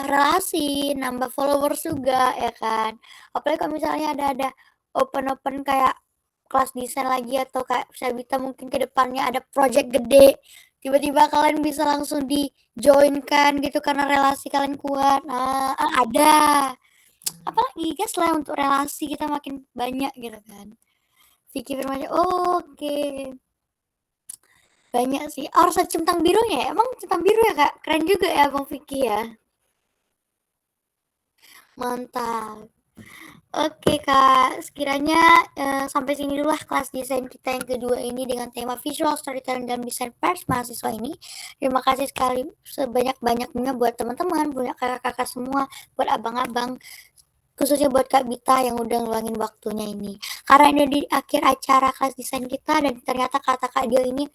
S2: relasi, nambah followers juga ya kan. Apalagi kalau misalnya ada open kayak kelas desain lagi atau kayak Sabita mungkin ke depannya ada project gede, tiba-tiba kalian bisa langsung di join kan gitu karena relasi kalian kuat. Ada apalagi guys lah untuk relasi kita makin banyak gitu kan. Vicky Firmansyah, oke. Banyak sih. Harus ada centang birunya ya? Emang centang biru ya kak? Keren juga ya Bang Vicky ya. Mantap. Oke kak, sekiranya sampai sini dulu lah kelas desain kita yang kedua ini dengan tema visual storytelling dan desain pers mahasiswa ini. Terima kasih sekali sebanyak-banyaknya buat teman-teman, buat kakak-kakak semua, buat abang-abang, khususnya buat Kak Bita yang udah ngeluangin waktunya ini. Karena ini di akhir acara kelas desain kita dan ternyata kata Kak Dio ini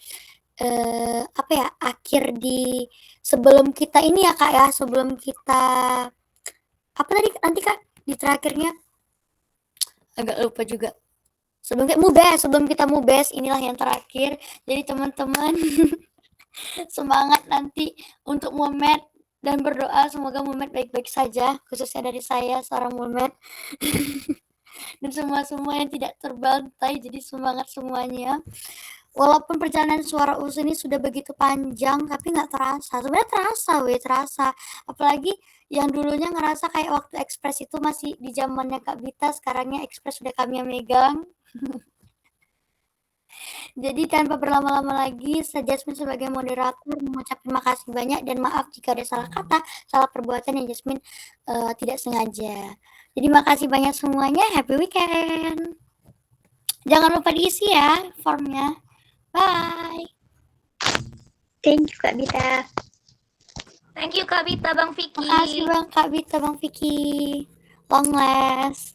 S2: akhir di sebelum kita ini ya Kak ya, sebelum kita apa tadi nanti Kak di terakhirnya agak lupa juga. Sebelum kita mubes inilah yang terakhir. Jadi teman-teman semangat nanti untuk Mumet dan berdoa semoga Mumet baik-baik saja, khususnya dari saya seorang Mumet. Dan semua yang tidak terbantai, jadi semangat semuanya. Walaupun perjalanan suara us ini sudah begitu panjang, tapi nggak terasa. Sebenarnya terasa. Apalagi yang dulunya ngerasa kayak waktu Express itu masih di zamannya Kak Bita, sekarangnya Express sudah kami yang megang. Jadi tanpa berlama-lama lagi, saya Jasmine sebagai moderator mengucap terima kasih banyak dan maaf jika ada salah kata, salah perbuatan yang Jasmine tidak sengaja. Jadi makasih banyak semuanya, happy weekend. Jangan lupa diisi ya formnya. Bye.
S3: Thank you Kak Bita.
S4: Thank you Kak Bita, Bang Vicky.
S2: Makasih Bang Kak Bita, Bang Vicky. Long last.